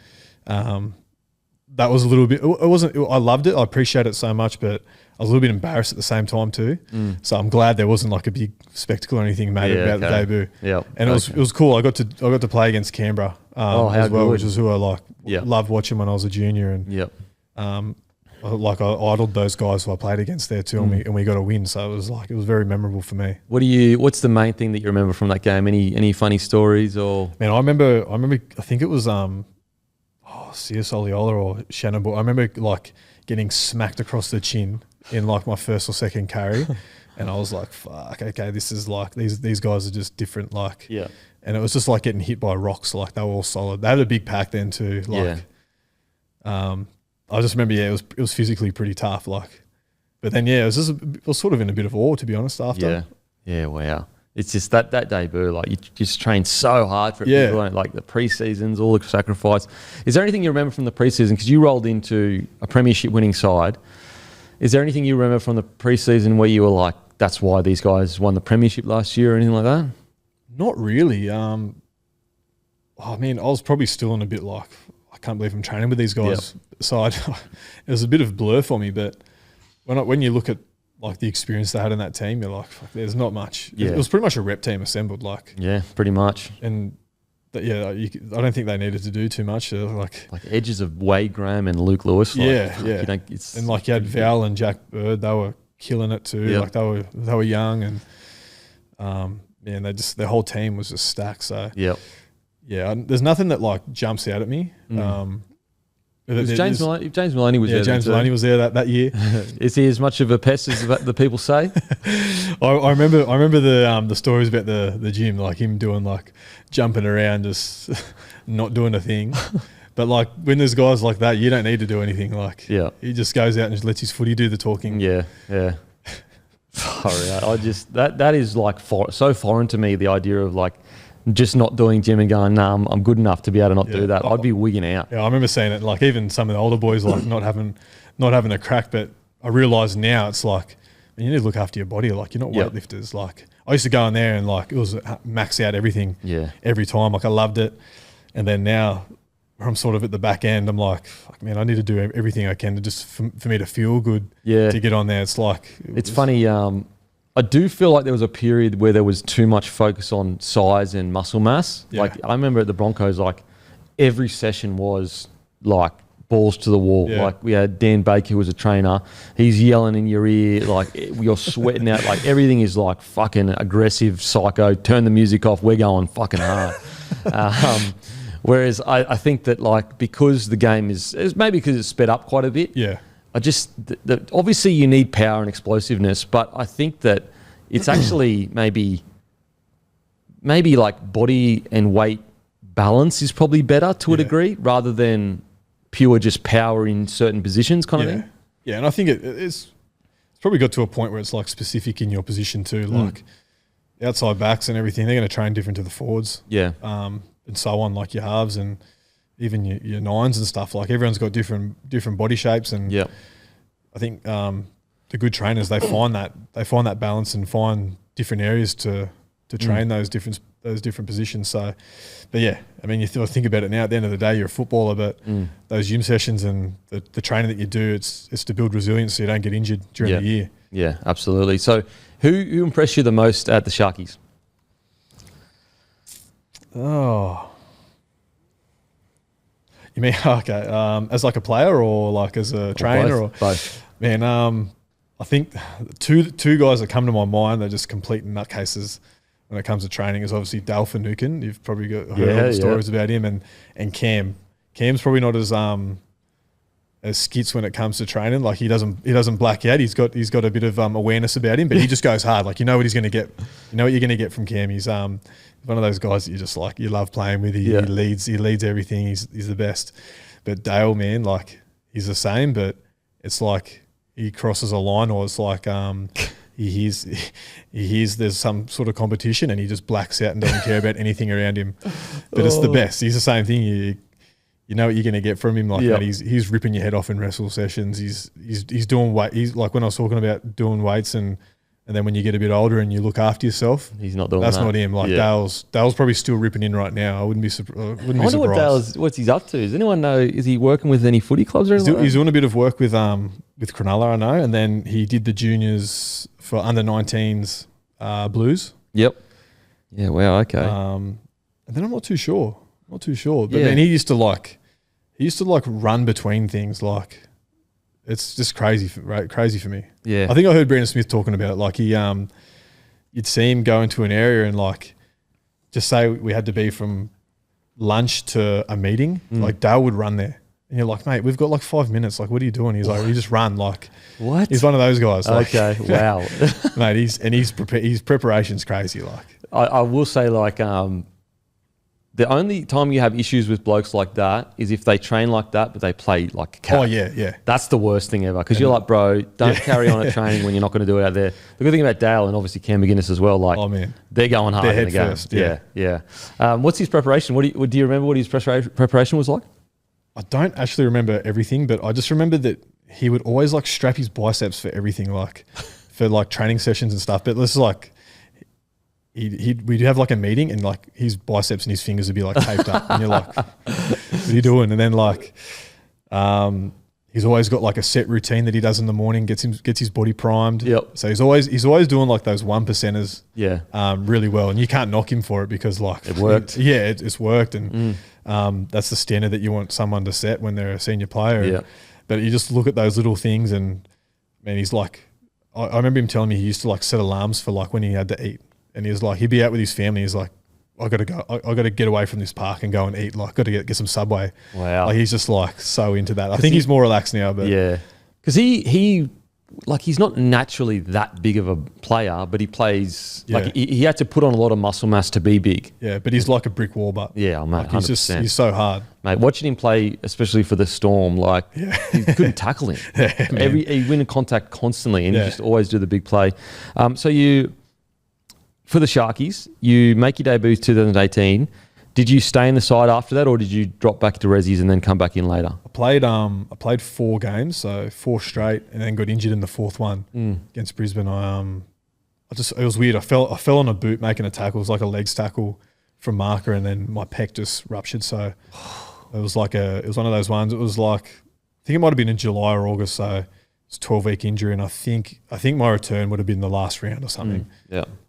that was a little bit. It wasn't. I loved it. I appreciate it so much, but I was a little bit embarrassed at the same time too. So I'm glad there wasn't a big spectacle or anything made about the debut. Yeah, and it was cool. I got to play against Canberra as well, which is who I loved watching when I was a junior, and I idled those guys who I played against there too, and we got a win. So it was very memorable for me. What's the main thing that you remember from that game? Any funny stories or? Man, I remember. I think it was C.S. Oliola or Shannon. I remember getting smacked across the chin in my first or second carry, and I was like, "Fuck, okay, this is these guys are just different." And it was just getting hit by rocks. They were all solid. They had a big pack then too. I just remember, it was physically pretty tough. But then it was sort of in a bit of awe, to be honest. After, wow. It's just that debut, you just trained so hard for it. Yeah. The pre-seasons, all the sacrifice. Is there anything you remember from the pre-season? Because you rolled into a premiership winning side. Is there anything you remember from the pre-season where you were like, that's why these guys won the premiership last year or anything like that? Not really. I was probably still in a bit I can't believe I'm training with these guys. Yep. So it was a bit of a blur for me. But when you look at the experience they had in that team, you're like, fuck, there's not much. Yeah. It was pretty much a rep team assembled. Yeah, pretty much. And I don't think they needed to do too much. Edges of Wade Graham and Luke Lewis. And you had Val and Jack Bird. They were killing it too. Yep. They were young, and and their whole team was just stacked. So there's nothing that jumps out at me. James Maloney was there. James Maloney was there that year. Is he as much of a pest as the people say? I remember the stories about the gym, him doing jumping around, just not doing a thing. But like when there's guys like that, you don't need to do anything. Like he just goes out and just lets his footy do the talking. Yeah. Sorry, I just that is like so foreign to me. The idea of like just not doing gym and going, nah, I'm good enough to be able to not do that. I'd be wigging out. Yeah, I remember seeing it. Like even some of the older boys like not having a crack. But I realise now it's like you need to look after your body. Like you're not weightlifters. Like I used to go in there and like it was max out everything. Every time. Like I loved it. And then now I'm sort of at the back end. I'm like, fuck, man, I need to do everything I can to just for me to feel good. To get on there. It's like it's funny. I do feel like there was a period where there was too much focus on size and muscle mass. Like I remember at the Broncos, like every session was like balls to the wall. Like we had Dan Baker, who was a trainer. He's yelling in your ear, like you're sweating out. Like everything is like fucking aggressive, psycho. Turn the music off. We're going fucking hard. Whereas I think that like because the game is maybe because it's sped up quite a bit. I just obviously you need power and explosiveness, but I think that it's actually maybe like body and weight balance is probably better to a degree rather than pure just power in certain positions kind of thing. Yeah, and I think it's probably got to a point where it's like specific in your position too. Like outside backs and everything, they're going to train different to the forwards. And so on, like your halves and even your nines and stuff. Like everyone's got different body shapes, and I think the good trainers they find that balance and find different areas to train those different positions. So, but yeah, I mean, you think about it now. At the end of the day, you're a footballer, but those gym sessions and the training that you do, it's to build resilience so you don't get injured during the year. Yeah, absolutely. So, who impressed you the most at the Sharkies? Oh, you mean okay? As like a player or like as a trainer or both? Man, I think two guys that come to my mind. They're just complete nutcases when it comes to training. Is obviously Dale Finucane. You've probably heard all the stories about him, and Cam. Cam's probably not as skits when it comes to training. Like he doesn't black out. He's got a bit of awareness about him, but he just goes hard. Like you know what he's going to get. You know what you're going to get from Cam. He's one of those guys that you just like. You love playing with. He leads everything. He's the best. But Dale, man, like he's the same. But it's like he crosses a line, or it's like he hears there's some sort of competition, and he just blacks out and doesn't care about anything around him. But it's the best. He's the same thing. You know what you're going to get from him. Like that, he's ripping your head off in wrestle sessions. He's doing weight. He's like when I was talking about doing weights and then when you get a bit older and you look after yourself, he's not doing that's that. Not him. Like Dale's probably still ripping in right now. I wouldn't be surprised. What's he's up to? Does anyone know? Is he working with any footy clubs or anything? He's doing a bit of work with Cronulla, I know, and then he did the juniors for under 19s Blues. Yep. Yeah. Wow. Okay. And then I'm not too sure. But then he used to like run between things. Like it's just crazy for me. Yeah. I think I heard Brandon Smith talking about it. Like he, you'd see him go into an area and like, just say we had to be from lunch to a meeting. Like Dale would run there, and you're like, mate, we've got like 5 minutes. Like, what are you doing? He's like, you just run. Like, what? He's one of those guys. Like, okay. Wow. Mate, his preparation's crazy. Like, I will say, like, the only time you have issues with blokes like that is if they train like that, but they play like a cat. Oh, yeah. That's the worst thing ever. Because you're like, bro, don't carry on at training when you're not going to do it out there. The good thing about Dale and obviously Cam McGuinness as well, like, they're going hard in the game. First, yeah. What's his preparation? Do you remember what his preparation was like? I don't actually remember everything, but I just remember that he would always like strap his biceps for everything, like for like training sessions and stuff. But this is like, we'd have like a meeting and like his biceps and his fingers would be like taped up and you're like, what are you doing? And then like, he's always got like a set routine that he does in the morning, gets his body primed. Yep. So he's always doing like those 1%ers really well. And you can't knock him for it because like it worked. It's worked. And that's the standard that you want someone to set when they're a senior player. Yeah. But you just look at those little things and man, he's like, I remember him telling me he used to like set alarms for like when he had to eat. And he was like, he'd be out with his family. He's like, I got to get away from this park and go and eat. Like, got to get some Subway. Wow. Like, he's just like so into that. I think he's more relaxed now. But yeah, because he like he's not naturally that big of a player, but he plays like he had to put on a lot of muscle mass to be big. Yeah, but he's like a brick wall, but yeah, mate, like he's so hard, mate. Watching him play, especially for the Storm, like you couldn't tackle him. He win in contact constantly, and you just always do the big play. So you, for the Sharkies, you make your debut 2018. Did you stay in the side after that, or did you drop back to Rezzies and then come back in later? I played 4 games, so 4 straight, and then got injured in the 4th one against Brisbane. It was weird. I fell on a boot making a tackle. It was like a legs tackle from marker, and then my pec just ruptured. So it was one of those ones. It was like, I think it might have been in July or August. So it's a 12-week injury, and I think my return would have been the last round or something.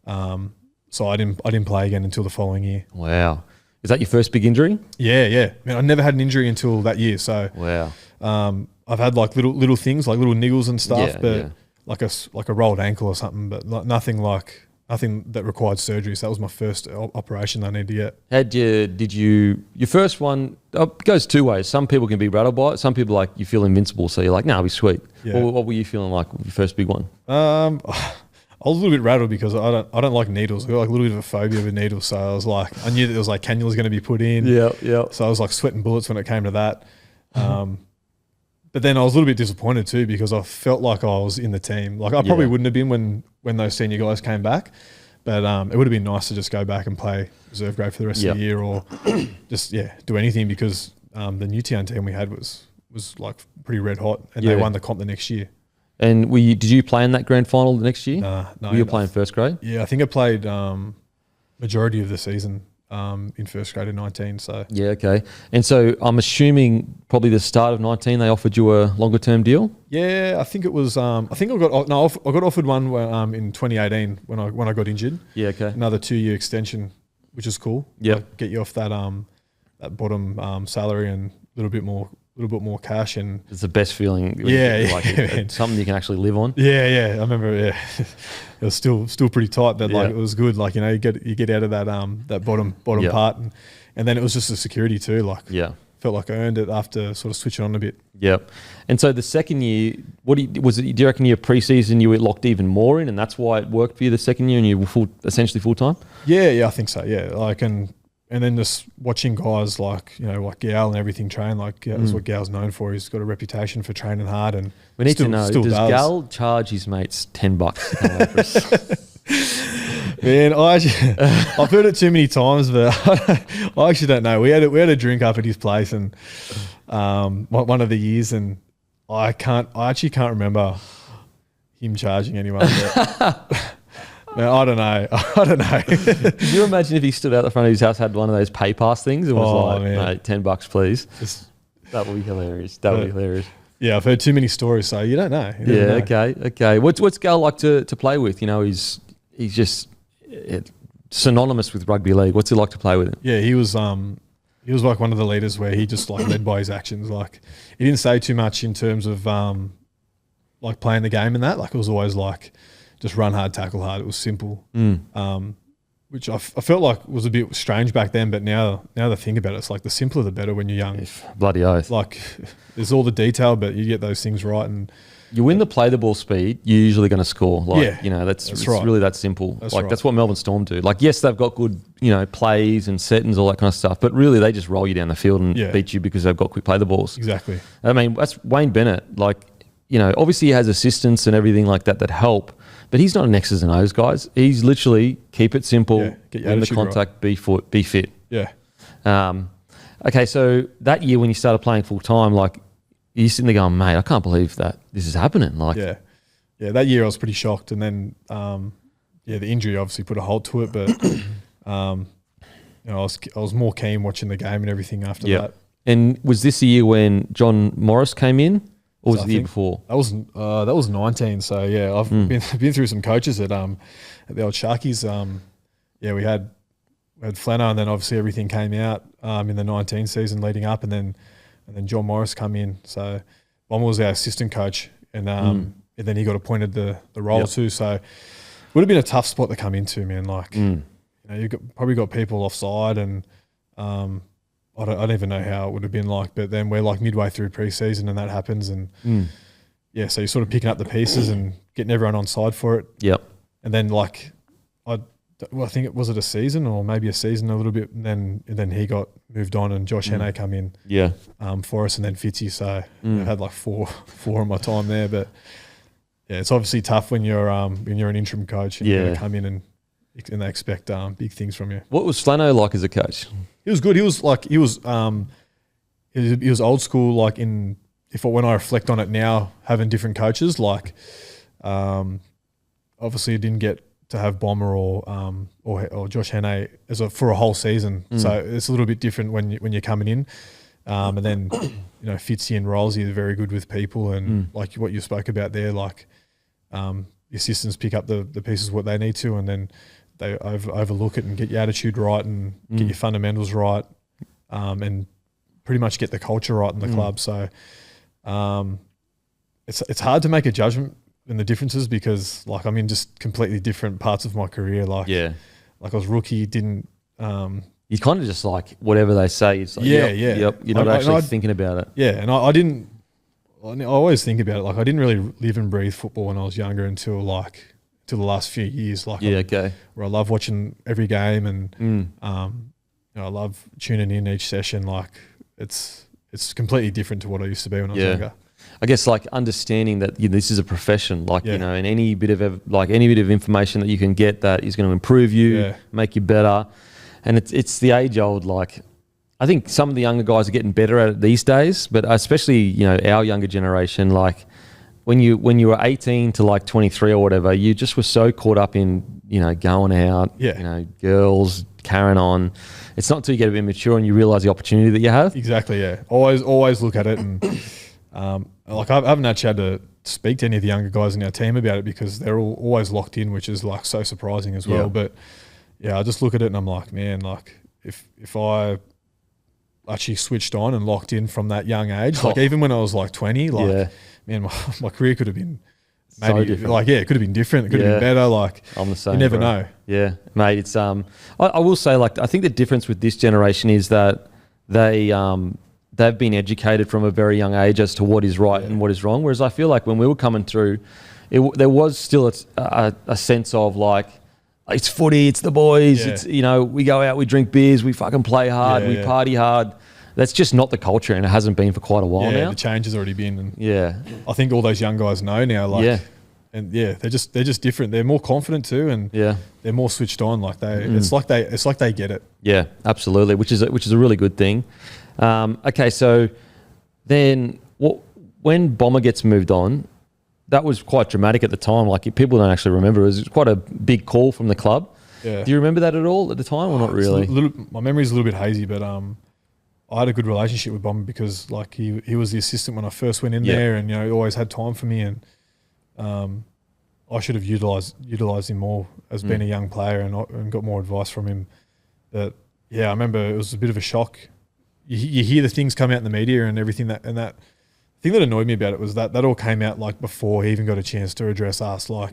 So I didn't play again until the following year. Wow. Is that your first big injury? Yeah. Man, I never had an injury until that year. So wow. I've had like little things, like little niggles and stuff, like a rolled ankle or something, but nothing that required surgery. So that was my first operation I needed to get. Your first one, it goes 2 ways. Some people can be rattled by it. Some people like you feel invincible, so you're like, nah, I'll be sweet. Yeah. What were you feeling like with your first big one? I was a little bit rattled because I don't like needles. I got like a little bit of a phobia with needles, so I was like, I knew that there was like cannulas going to be put in. Yeah. So I was like sweating bullets when it came to that. But then I was a little bit disappointed too because I felt like I was in the team. Like I probably wouldn't have been when those senior guys came back, but it would have been nice to just go back and play reserve grade for the rest of the year, or just do anything, because the Newtown team we had was like pretty red hot, and they won the comp the next year. And did you play in that grand final the next year? No. Were you playing first grade? Yeah, I think I played majority of the season in first grade in 19. So yeah, okay. And so I'm assuming probably the start of 19 they offered you a longer term deal. Yeah, I think it was. I got offered one in 2018 when I got injured. Yeah, okay. Another 2-year extension, which is cool. Yeah, like, get you off that bottom salary and a little bit more cash, and it's the best feeling. Something you can actually live on. Yeah. I remember. Yeah, it was still pretty tight, but like it was good. Like, you get out of that bottom part, and then it was just the security too. Like, felt like I earned it after sort of switching on a bit. Yep. And so the second year, do you reckon your preseason you were locked even more in, and that's why it worked for you the second year, and you were essentially full time? Yeah, I think so. Yeah, like and then just watching guys like Gal and everything train, like that's what Gal's known for. He's got a reputation for training hard, and we need to know, does Gal charge his mates $10 to come over us? Man, I've heard it too many times, but I actually don't know. We had a drink up at his place, and one of the years, and I actually can't remember him charging anyone. Man, I don't know. Could you imagine if he stood out the front of his house, had one of those pay pass things, and was mate, $10 please? That would be hilarious. Yeah, I've heard too many stories, so you don't know. Okay. What's Gal like to play with? He's just synonymous with rugby league. What's it like to play with him? Yeah, he was like one of the leaders where he just like led by his actions. Like, he didn't say too much in terms of like playing the game and that. Like, it was always like, just run hard, tackle hard. It was simple, which I felt like was a bit strange back then. But now that I think about it, it's like the simpler the better when you're young. Bloody oath. Like, there's all the detail, but you get those things right, and you win the play the ball speed, you're usually going to score. That's right. Really that simple. That's what Melbourne Storm do. Like, yes, they've got good, plays and settings, all that kind of stuff, but really they just roll you down the field and beat you because they've got quick play the balls. Exactly. I mean, that's Wayne Bennett. Like, obviously he has assistants and everything like that help. But he's not an X's and O's, guys. He's literally keep it simple, win the contact, right. be fit. Yeah. Okay, so that year when you started playing full time, like, you're sitting there going, mate, I can't believe that this is happening. Like, yeah. That year I was pretty shocked, and then the injury obviously put a halt to it. But I was more keen watching the game and everything after that. And was this the year when John Morris came in? Or was it the year before? That was 19. So yeah, I've been through some coaches at the old Sharkies. We had Flanner, and then obviously everything came out in the 19 season leading up, and then John Morris come in. So Bomber was our assistant coach, and then he got appointed the role too. So it would have been a tough spot to come into, man. Like you've probably got people offside, and I don't even know how it would have been like, but then we're like midway through pre-season and that happens, and yeah, so you're sort of picking up the pieces and getting everyone on side for it. Yep. And then like I think it was a season or maybe a season a little bit, and then he got moved on and Josh Hannay come in for us, and then Fitzy. So I had like four of my time there. But yeah, it's obviously tough when you're an interim coach and you're going to come in and they expect big things from you. What was Flano like as a coach? He was good. He was old school. Like when I reflect on it now, having different coaches, like obviously I didn't get to have Bomber or Josh Hannay for a whole season, so it's a little bit different when you're coming in, and then Fitzy and Rolsey are very good with people, and like what you spoke about there, like the assistants pick up the pieces what they need to, and then they overlook it and get your attitude right and get your fundamentals right, and pretty much get the culture right in the club. So it's hard to make a judgment in the differences because like I'm in just completely different parts of my career. Like like I was rookie, didn't you kind of just like whatever they say. It's like, yep. You're not actually thinking about it. Yeah, and I didn't. I always think about it. Like I didn't really live and breathe football when I was younger until the last few years. Like where I love watching every game and I love tuning in each session. Like it's completely different to what I used to be when I was younger. I guess like understanding that this is a profession, like and any bit of information that you can get that is going to improve you, make you better, and it's the age old. Like I think some of the younger guys are getting better at it these days, but especially our younger generation, like when you were 18 to like 23 or whatever, you just were so caught up in going out, girls carrying on. It's not until you get a bit mature and you realise the opportunity that you have. Exactly. Yeah. Always look at it and. Like I haven't actually had to speak to any of the younger guys in our team about it because they're always locked in, which is like so surprising as well. But yeah, I just look at it and I'm like, man, like if I actually switched on and locked in from that young age, like even when I was like 20, like man, my career could have been maybe so like it could have been different. It could have been better. Like I'm the same. You never know. Yeah, mate. It's I will say like I think the difference with this generation is that they've been educated from a very young age as to what is right and what is wrong. Whereas I feel like when we were coming through, there was still a sense of like, it's footy, it's the boys, it's we go out, we drink beers, we fucking play hard, we party hard. That's just not the culture, and it hasn't been for quite a while now. The change has already been. And I think all those young guys know now. Like, and they're just different. They're more confident too, and they're more switched on. Like it's like they get it. Yeah, absolutely. Which is a really good thing. Okay, so then when Bomber gets moved on, that was quite dramatic at the time. Like people don't actually remember. It was quite a big call from the club. Yeah. Do you remember that at all at the time or not really? My memory's a little bit hazy, but I had a good relationship with Bomber because like he was the assistant when I first went in there, and he always had time for me, and I should have utilised him more as being a young player and got more advice from him. But yeah, I remember it was a bit of a shock. You hear the things come out in the media and everything that thing that annoyed me about it was that all came out like before he even got a chance to address us, like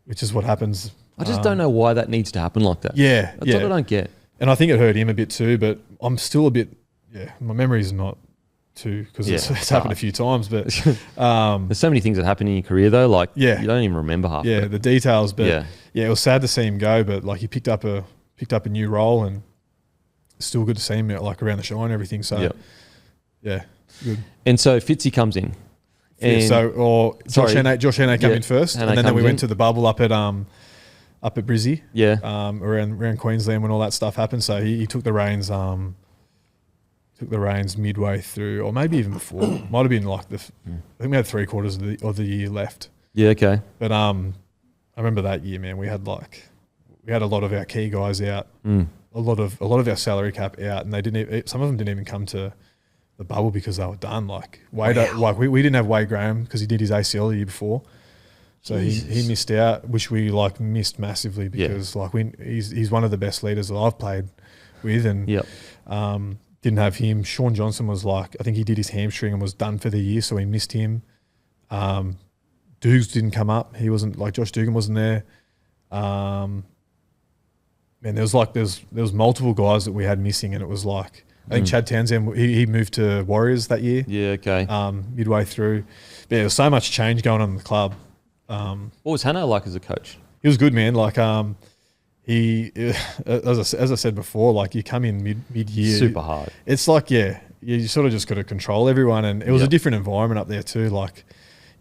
which is what happens. I just don't know why that needs to happen like that. That's what I don't get. And I think it hurt him a bit too, but I'm still a bit my memory's not too because it's happened a few times, but there's so many things that happen in your career though, like you don't even remember half. The details, but it was sad to see him go, but like he picked up a new role and. Still good to see him like around the show and everything. So, good. And so Fitzy comes in. Josh Hannay came in first, and then we went to the bubble up at Brizzy. Around Queensland when all that stuff happened. So he took the reins. Midway through, or maybe even before. Might have been like I think we had 3/4 of the year left. Yeah. Okay. But I remember that year, man. We had a lot of our key guys out. A lot of our salary cap out, and some of them didn't even come to the bubble because they were done. Like Wade, we didn't have Wade Graham because he did his ACL the year before, so he missed out, which we missed massively because he's one of the best leaders that I've played with, and didn't have him. Sean Johnson was I think he did his hamstring and was done for the year, so we missed him. Dukes didn't come up. He wasn't Josh Dugan wasn't there. Man, there was multiple guys that we had missing, and it was I think Chad Townsend, he moved to Warriors that year. Yeah, okay. Midway through. But yeah, there was so much change going on in the club. What was Hannah like as a coach? He was good, man. Like, he, as I said before, like you come in mid-year. Super hard. It's like, you sort of just got to control everyone. And it was a different environment up there too. Like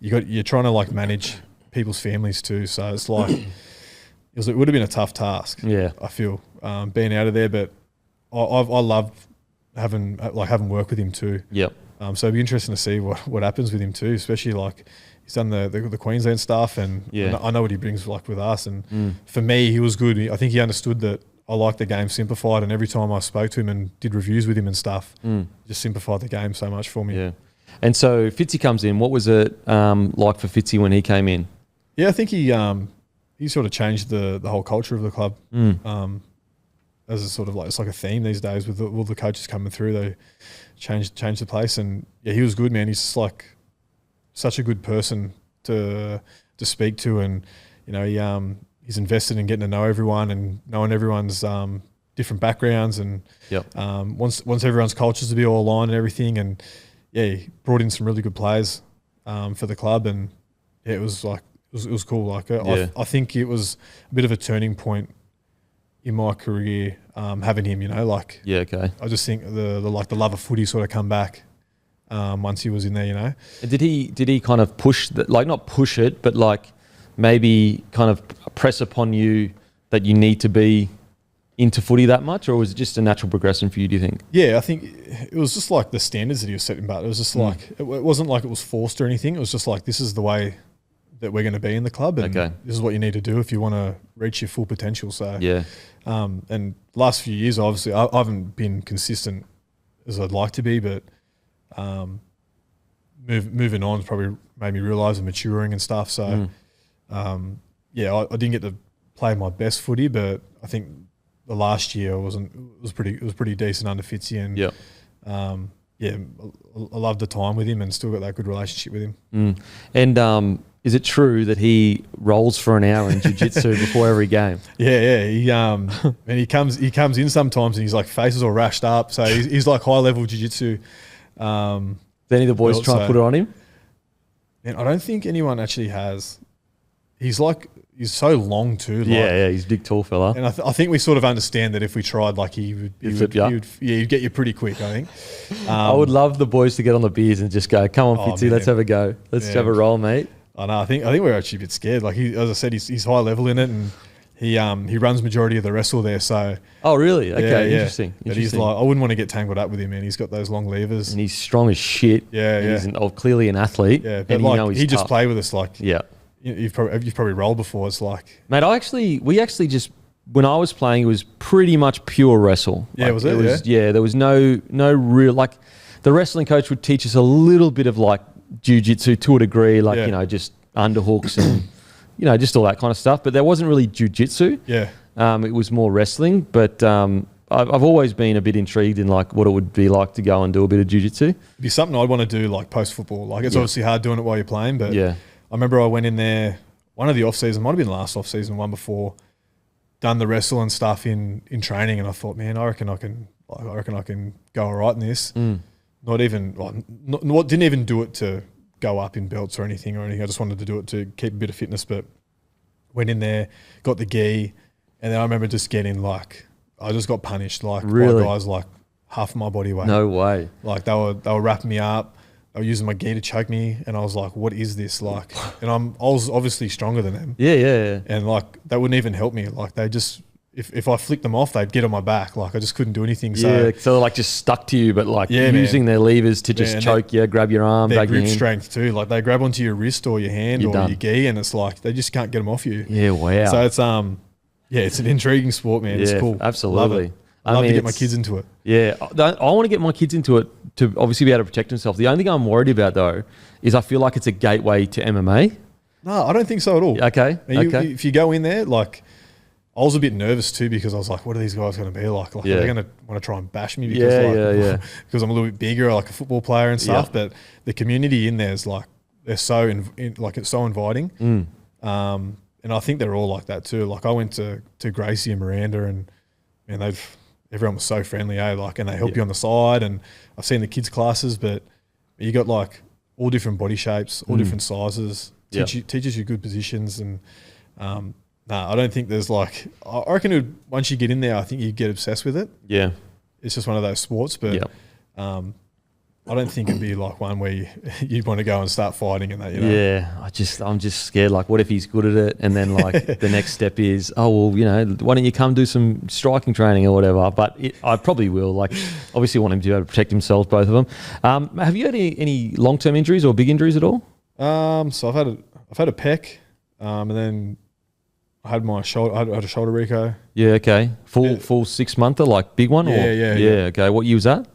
you're trying to like manage people's families too. So it's like, it would have been a tough task. Yeah. I feel, being out of there, but I loved having worked with him too. Yep. So it'd be interesting to see what happens with him too, especially like he's done the Queensland stuff, and I know what he brings like with us. And for me, he was good. I think he understood that I like the game simplified, and every time I spoke to him and did reviews with him and stuff, just simplified the game so much for me. Yeah. And so Fitzy comes in. What was it like for Fitzy when he came in? Yeah, I think he sort of changed the whole culture of the club. As a sort of like, it's like a theme these days with all the coaches coming through. They changed the place, and yeah, he was good, man. He's just like such a good person to speak to, and you know he's invested in getting to know everyone and knowing everyone's different backgrounds, and wants everyone's cultures to be all aligned and everything. And yeah, he brought in some really good players for the club, and yeah, it was cool. Like I think it was a bit of a turning point in my career, having him, you know, like I just think the love of footy sort of come back once he was in there, you know. And did he kind of push not push it, but like maybe kind of press upon you that you need to be into footy that much, or was it just a natural progression for you, do you think? Yeah, I think it was just like the standards that he was setting, but it was just like it wasn't like it was forced or anything. It was just like, this is the way that we're going to be in the club, and this is what you need to do if you want to reach your full potential. So and last few years, obviously, I haven't been consistent as I'd like to be, but moving on has probably made me realise and maturing and stuff. So I didn't get to play my best footy, but I think the last year it was pretty decent under Fitzy, and I loved the time with him and still got that good relationship with him. And is it true that he rolls for an hour in jiu-jitsu before every game? Yeah. He comes in sometimes and he's like faces all rashed up. So he's like high level jiu-jitsu. Did any of the boys try and put it on him? And I don't think anyone actually has. He's so long too. He's a big tall fella. And I think we sort of understand that if we tried, like he'd get you pretty quick, I think. I would love the boys to get on the beers and just go, come on, Fitzy, let's have a go. Let's have a roll, mate. I know. I think we're actually a bit scared. Like as I said, he's high level in it, and he runs majority of the wrestle there. So really? Okay, interesting. But he's like, I wouldn't want to get tangled up with him, man. He's got those long levers, and he's strong as shit. He's clearly an athlete. Yeah, but like he just played with us. Like you've probably rolled before. It's like, mate, we actually just, when I was playing, it was pretty much pure wrestle. Yeah, was it? There was no real, like, the wrestling coach would teach us a little bit of like jiu-jitsu to a degree, like, you know, just underhooks and, you know, just all that kind of stuff. But there wasn't really jiu-jitsu. Yeah. It was more wrestling. But I've always been a bit intrigued in like what it would be like to go and do a bit of jiu-jitsu. It'd be something I'd want to do like post-football. Like it's obviously hard doing it while you're playing, but I remember I went in there, one of the off-season, might have been last off-season, one before, done the wrestle and stuff in training, and I thought, man, I reckon I can go all right in this. Not even didn't even do it to go up in belts or anything. I just wanted to do it to keep a bit of fitness. But went in there, got the gi, and then I remember just getting like, I just got punished by guys like half my body weight. No way. Like they were wrapping me up. They were using my gi to choke me, and I was like, what is this like? And I was obviously stronger than them. Yeah. And like they wouldn't even help me. Like they just, if I flicked them off, they'd get on my back. Like I just couldn't do anything. So they're like just stuck to you, but like using their levers to just choke you, grab your arm, their drag grip your hand. strength too. Like they grab onto your wrist or your hand or your gi, and it's like they just can't get them off you. Yeah, wow. So it's it's an intriguing sport, man. It's cool. Absolutely. I love to get my kids into it. Yeah, I want to get my kids into it to obviously be able to protect themselves. The only thing I'm worried about though is I feel like it's a gateway to MMA. No, I don't think so at all. Okay. If you go in there, like, I was a bit nervous too because I was like, what are these guys going to be like? Like, are they going to want to try and bash me because because I'm a little bit bigger, like a football player and stuff. Yeah. But the community in there is like, they're so it's so inviting. And I think they're all like that too. Like I went to Gracie and Miranda, and man, everyone was so friendly, like, and they help you on the side. And I've seen the kids' classes, but you got like all different body shapes, all different sizes, teaches you good positions. And I don't think there's like, I reckon once you get in there, I think you get obsessed with it. Yeah. It's just one of those sports, but I don't think it'd be like one where you'd want to go and start fighting and that, you know? Yeah, I'm just scared. Like, what if he's good at it? And then like the next step is, oh, well, you know, why don't you come do some striking training or whatever? But I probably will. Like, obviously want him to be able to protect himself, both of them. Have you had any long-term injuries or big injuries at all? So I've had a pec, and then I had my shoulder. I had a shoulder reco. Yeah, okay. Full 6-monther, like big one? Yeah. Okay. What year was that?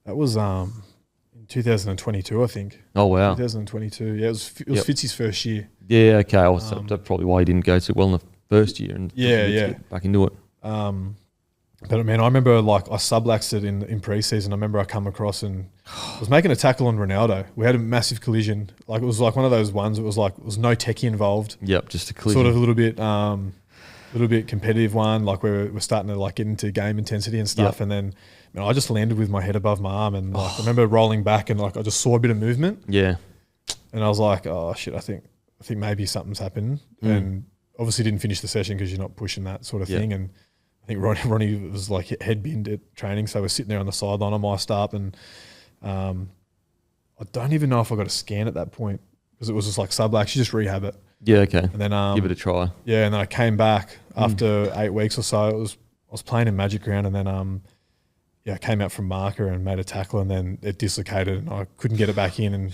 That was in 2022, I think. Oh, wow. 2022. Yeah, it was Fitz's first year. Yeah, okay. That's probably why he didn't go so well in the first year and get back into it. But, man, I remember, like, I subluxed it in pre-season. I remember I come across and I was making a tackle on Ronaldo. We had a massive collision. Like, it was like one of those ones. It was like, it was no techie involved. Yep, just a collision. Sort of a little bit competitive one, like we're starting to like get into game intensity and stuff. And then I just landed with my head above my arm, and like, I remember rolling back and like I just saw a bit of movement. Yeah. And I was like, oh shit, I think maybe something's happened. And obviously didn't finish the session because you're not pushing that sort of thing. And I think Ronnie was like head binned at training, so we're sitting there on the sideline. I'm iced up, and I don't even know if I got a scan at that point because it was just like subluxed. You just rehab it. Yeah, okay. And then give it a try. Yeah, and then I came back after 8 weeks or so. I was playing in Magic Round, and then I came out from marker and made a tackle, and then it dislocated, and I couldn't get it back in. And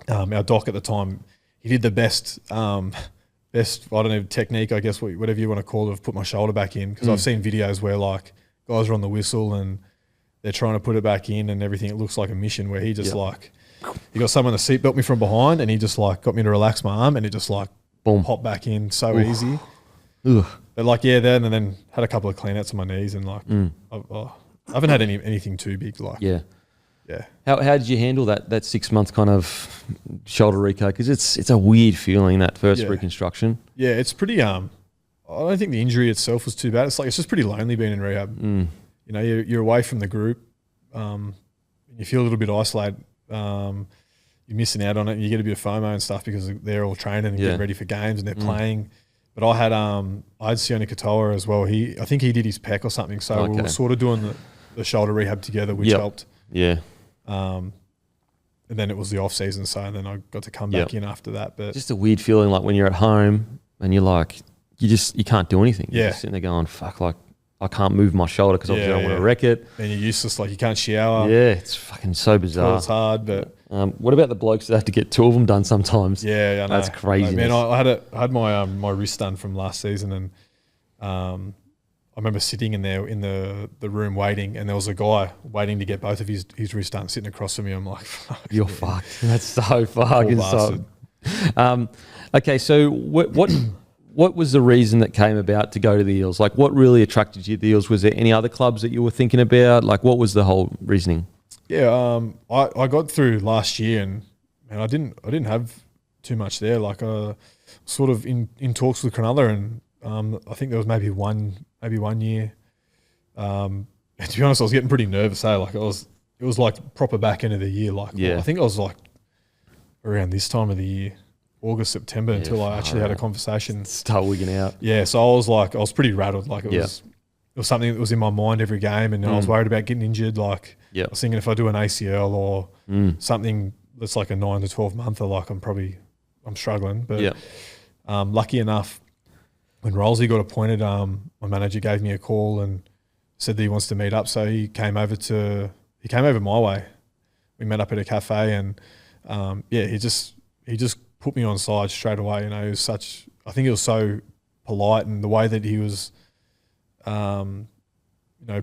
our doc at the time, he did the best I don't know, technique, I guess, whatever you want to call it, of put my shoulder back in, because I've seen videos where like guys are on the whistle and they're trying to put it back in and everything. It looks like a mission where he just like. He got someone to seatbelt me from behind, and he just like got me to relax my arm, and it just like popped back in so easy. Ugh. But like then had a couple of clean outs on my knees, and like I haven't had anything too big. Like How did you handle that 6 month kind of shoulder reco? Because it's a weird feeling, that first reconstruction. Yeah, it's pretty. I don't think the injury itself was too bad. It's just pretty lonely being in rehab. You know, you're away from the group. You feel a little bit isolated. You're missing out on it, and you get a bit of FOMO and stuff because they're all training and getting ready for games and they're playing. But I had Sione Katoa as well. I think he did his pec or something, so we were sort of doing the shoulder rehab together, which helped. Yeah. And then it was the off season, so then I got to come back in after that. But just a weird feeling, like when you're at home and you're like, you can't do anything. You're just sitting there going, fuck, like I can't move my shoulder because obviously I don't want to wreck it. And you're useless, like you can't shower. Yeah, it's fucking so bizarre. It's hard, but what about the blokes that have to get 2 of them done sometimes? Yeah, I know. That's crazy. Man, I had my my wrist done from last season, and I remember sitting in there in the room waiting, and there was a guy waiting to get both of his wrists done, sitting across from me. I'm like, fuck, you're fucked. That's so fucking so. Okay, so what was the reason that came about to go to the Eels? Like, what really attracted you to the Eels? Was there any other clubs that you were thinking about? Like, what was the whole reasoning? Yeah, I got through last year, and I didn't have too much there. Like, sort of in talks with Cronulla, and I think there was maybe one year. To be honest, I was getting pretty nervous. Like, it was like proper back end of the year. Like, I think I was like around this time of the year. August, September, until I actually had a conversation. Start wigging out. Yeah, so I was pretty rattled. Like it was something that was in my mind every game, and I was worried about getting injured. Like I was thinking if I do an ACL or something that's like a 9 to 12 monther, like I'm struggling. But lucky enough, when Rolsey got appointed, my manager gave me a call and said that he wants to meet up. So he came over my way. We met up at a cafe, and he just put me on side straight away. You know, he was I think he was so polite, and the way that he was,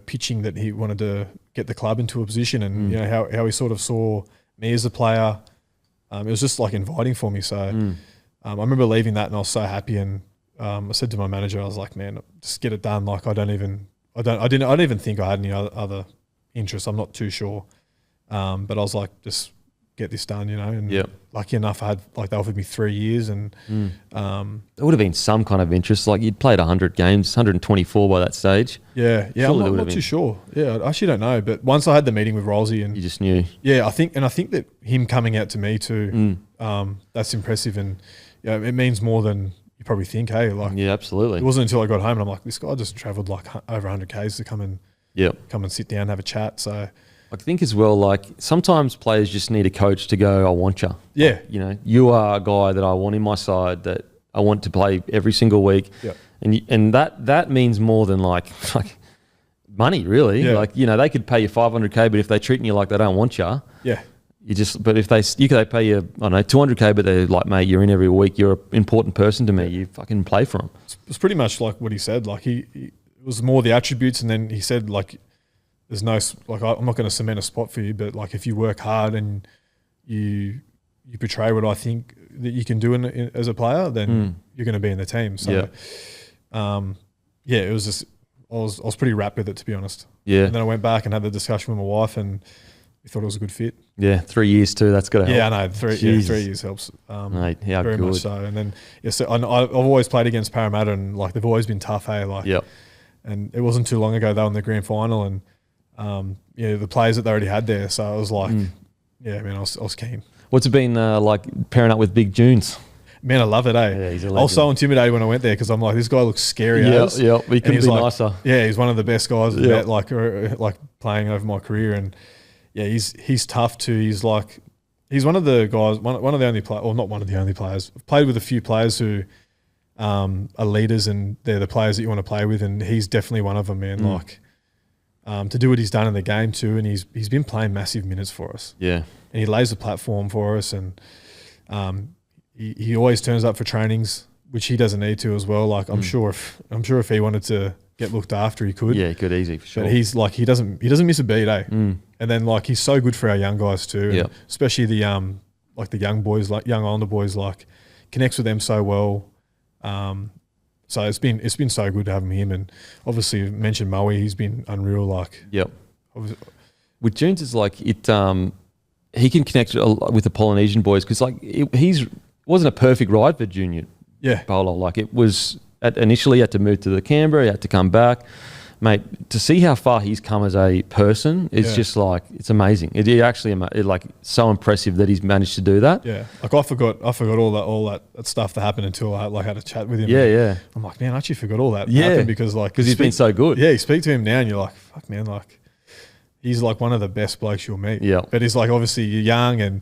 pitching that he wanted to get the club into a position, and you know how he sort of saw me as a player. It was just like inviting for me. So I remember leaving that, and I was so happy. And I said to my manager, I was like, man, just get it done. Like I didn't even think I had any other interests. I'm not too sure, but I was like, just get this done, and lucky enough they offered me 3 years, and there would have been some kind of interest. Like you'd played 100 games, 124 by that stage. Yeah, I'm not too sure. Yeah, I actually don't know. But once I had the meeting with Rolsey, and you just knew. Yeah, I think that him coming out to me too, that's impressive, and it means more than you probably think. Hey, yeah, absolutely. It wasn't until I got home and I'm like, this guy just travelled like over 100 k's to come and sit down, have a chat. So I think as well, like sometimes players just need a coach to go, I want you. Yeah. Like, you are a guy that I want in my side, that I want to play every single week. Yeah. And that means more than like money, really. Yeah. Like, they could pay you 500K, but if they're treating you like they don't want you, but if they pay you, I don't know, 200K, but they're like, mate, you're in every week, you're an important person to me, you fucking play for them. It's pretty much like what he said. Like it was more the attributes, and then he said like, there's no, like, I'm not going to cement a spot for you, but like if you work hard and you portray what I think that you can do as a player, then you're going to be in the team. So, it was just, I was pretty wrapped with it, to be honest. Yeah. And then I went back and had the discussion with my wife, and we thought it was a good fit. Yeah, 3 years too. That's got to help. Yeah, I know. 3 years helps. Mate, how very good. much so. And then, so I've always played against Parramatta, and like they've always been tough. Hey, like, and it wasn't too long ago they were in the grand final, and the players that they already had there. So I was like, I was keen. What's it been like pairing up with Big Junes? Man, I love it, eh? Yeah, he's a legend. I was so intimidated when I went there because I'm like, this guy looks scary. Yeah, he couldn't be nicer. Yeah, he's one of the best guys I've met, like playing over my career, and he's tough too. He's one of the guys, one of the only players, or not one of the only players. I've played with a few players who are leaders, and they're the players that you want to play with, and he's definitely one of them, man. Like to do what he's done in the game too, and he's been playing massive minutes for us. Yeah, and he lays the platform for us, and he always turns up for trainings, which he doesn't need to as well. Like I'm sure if he wanted to get looked after, he could. Yeah, he could easy for sure. But he's like he doesn't miss a beat, eh? And then like he's so good for our young guys too, and especially the the young boys, like young older boys, like connects with them so well. So it's been so good having him, and obviously you mentioned Moe, he's been unreal. Like with Junes, it's like it. He can connect with the Polynesian boys because like he's wasn't a perfect ride for Junior. Yeah, Polo. Like it was initially he had to move to the Canberra, he had to come back. Mate, to see how far he's come as a person is just like, it's amazing. It actually like so impressive that he's managed to do that. Yeah, like I forgot all that stuff that happened until I had a chat with him. Yeah. I'm like, man, I actually forgot all that happened because he's been so good. Yeah, you speak to him now and you're like, fuck, man, like he's like one of the best blokes you'll meet. Yeah, but he's like obviously you're young and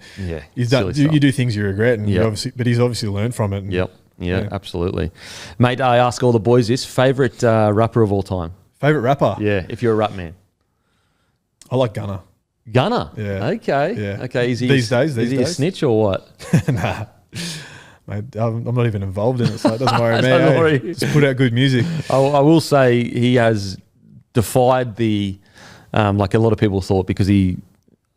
you do things you regret, and but he's obviously learned from it. And, yeah, absolutely, mate. I ask all the boys this: favorite rapper of all time. Favorite rapper? Yeah, if you're a rap man. I like Gunner. Gunner? Yeah. Okay. Yeah. Okay. Is he a snitch or what? Nah. Mate, I'm not even involved in it, so it doesn't worry me. Don't worry. Just put out good music. I will say he has defied the, like a lot of people thought, because he,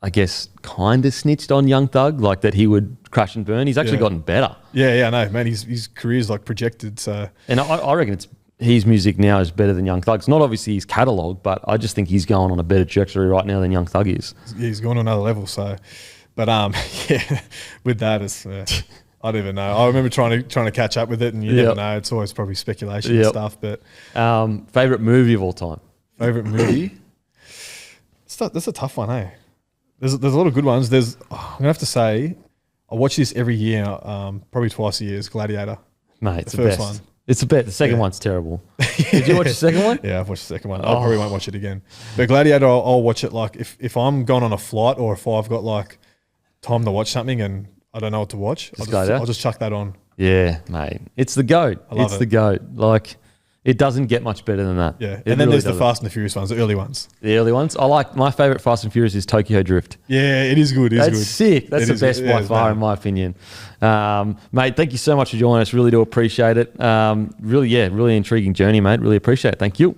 I guess, kind of snitched on Young Thug, like that he would crash and burn. He's actually gotten better. Yeah, I know, man. His career's like projected. So, and I reckon his music now is better than Young Thug's. Not obviously his catalogue, but I just think he's going on a better trajectory right now than Young Thug is. Yeah, he's going to another level. So, but with that, it's I don't even know. I remember trying to catch up with it, and you never know. It's always probably speculation and stuff. But favorite movie of all time. Favorite movie? That's a tough one, hey. There's a lot of good ones. I'm gonna have to say, I watch this every year, probably twice a year. It's Gladiator. Mate, it's the first one. It's the best. The second one's terrible. Did you watch the second one? Yeah, I've watched the second one. I probably won't watch it again. But Gladiator, I'll watch it like if I'm going on a flight, or if I've got like time to watch something and I don't know what to watch, I'll just chuck that on. Yeah, mate. It's the GOAT. It's the GOAT. Like, it doesn't get much better than that. Yeah. And then there's the Fast and the Furious ones, the early ones. The early ones. I like, my favourite Fast and Furious is Tokyo Drift. Yeah, it is good. It's sick. That's the best by far, in my opinion. Mate, thank you so much for joining us. Really do appreciate it. Really intriguing journey, mate. Really appreciate it. Thank you.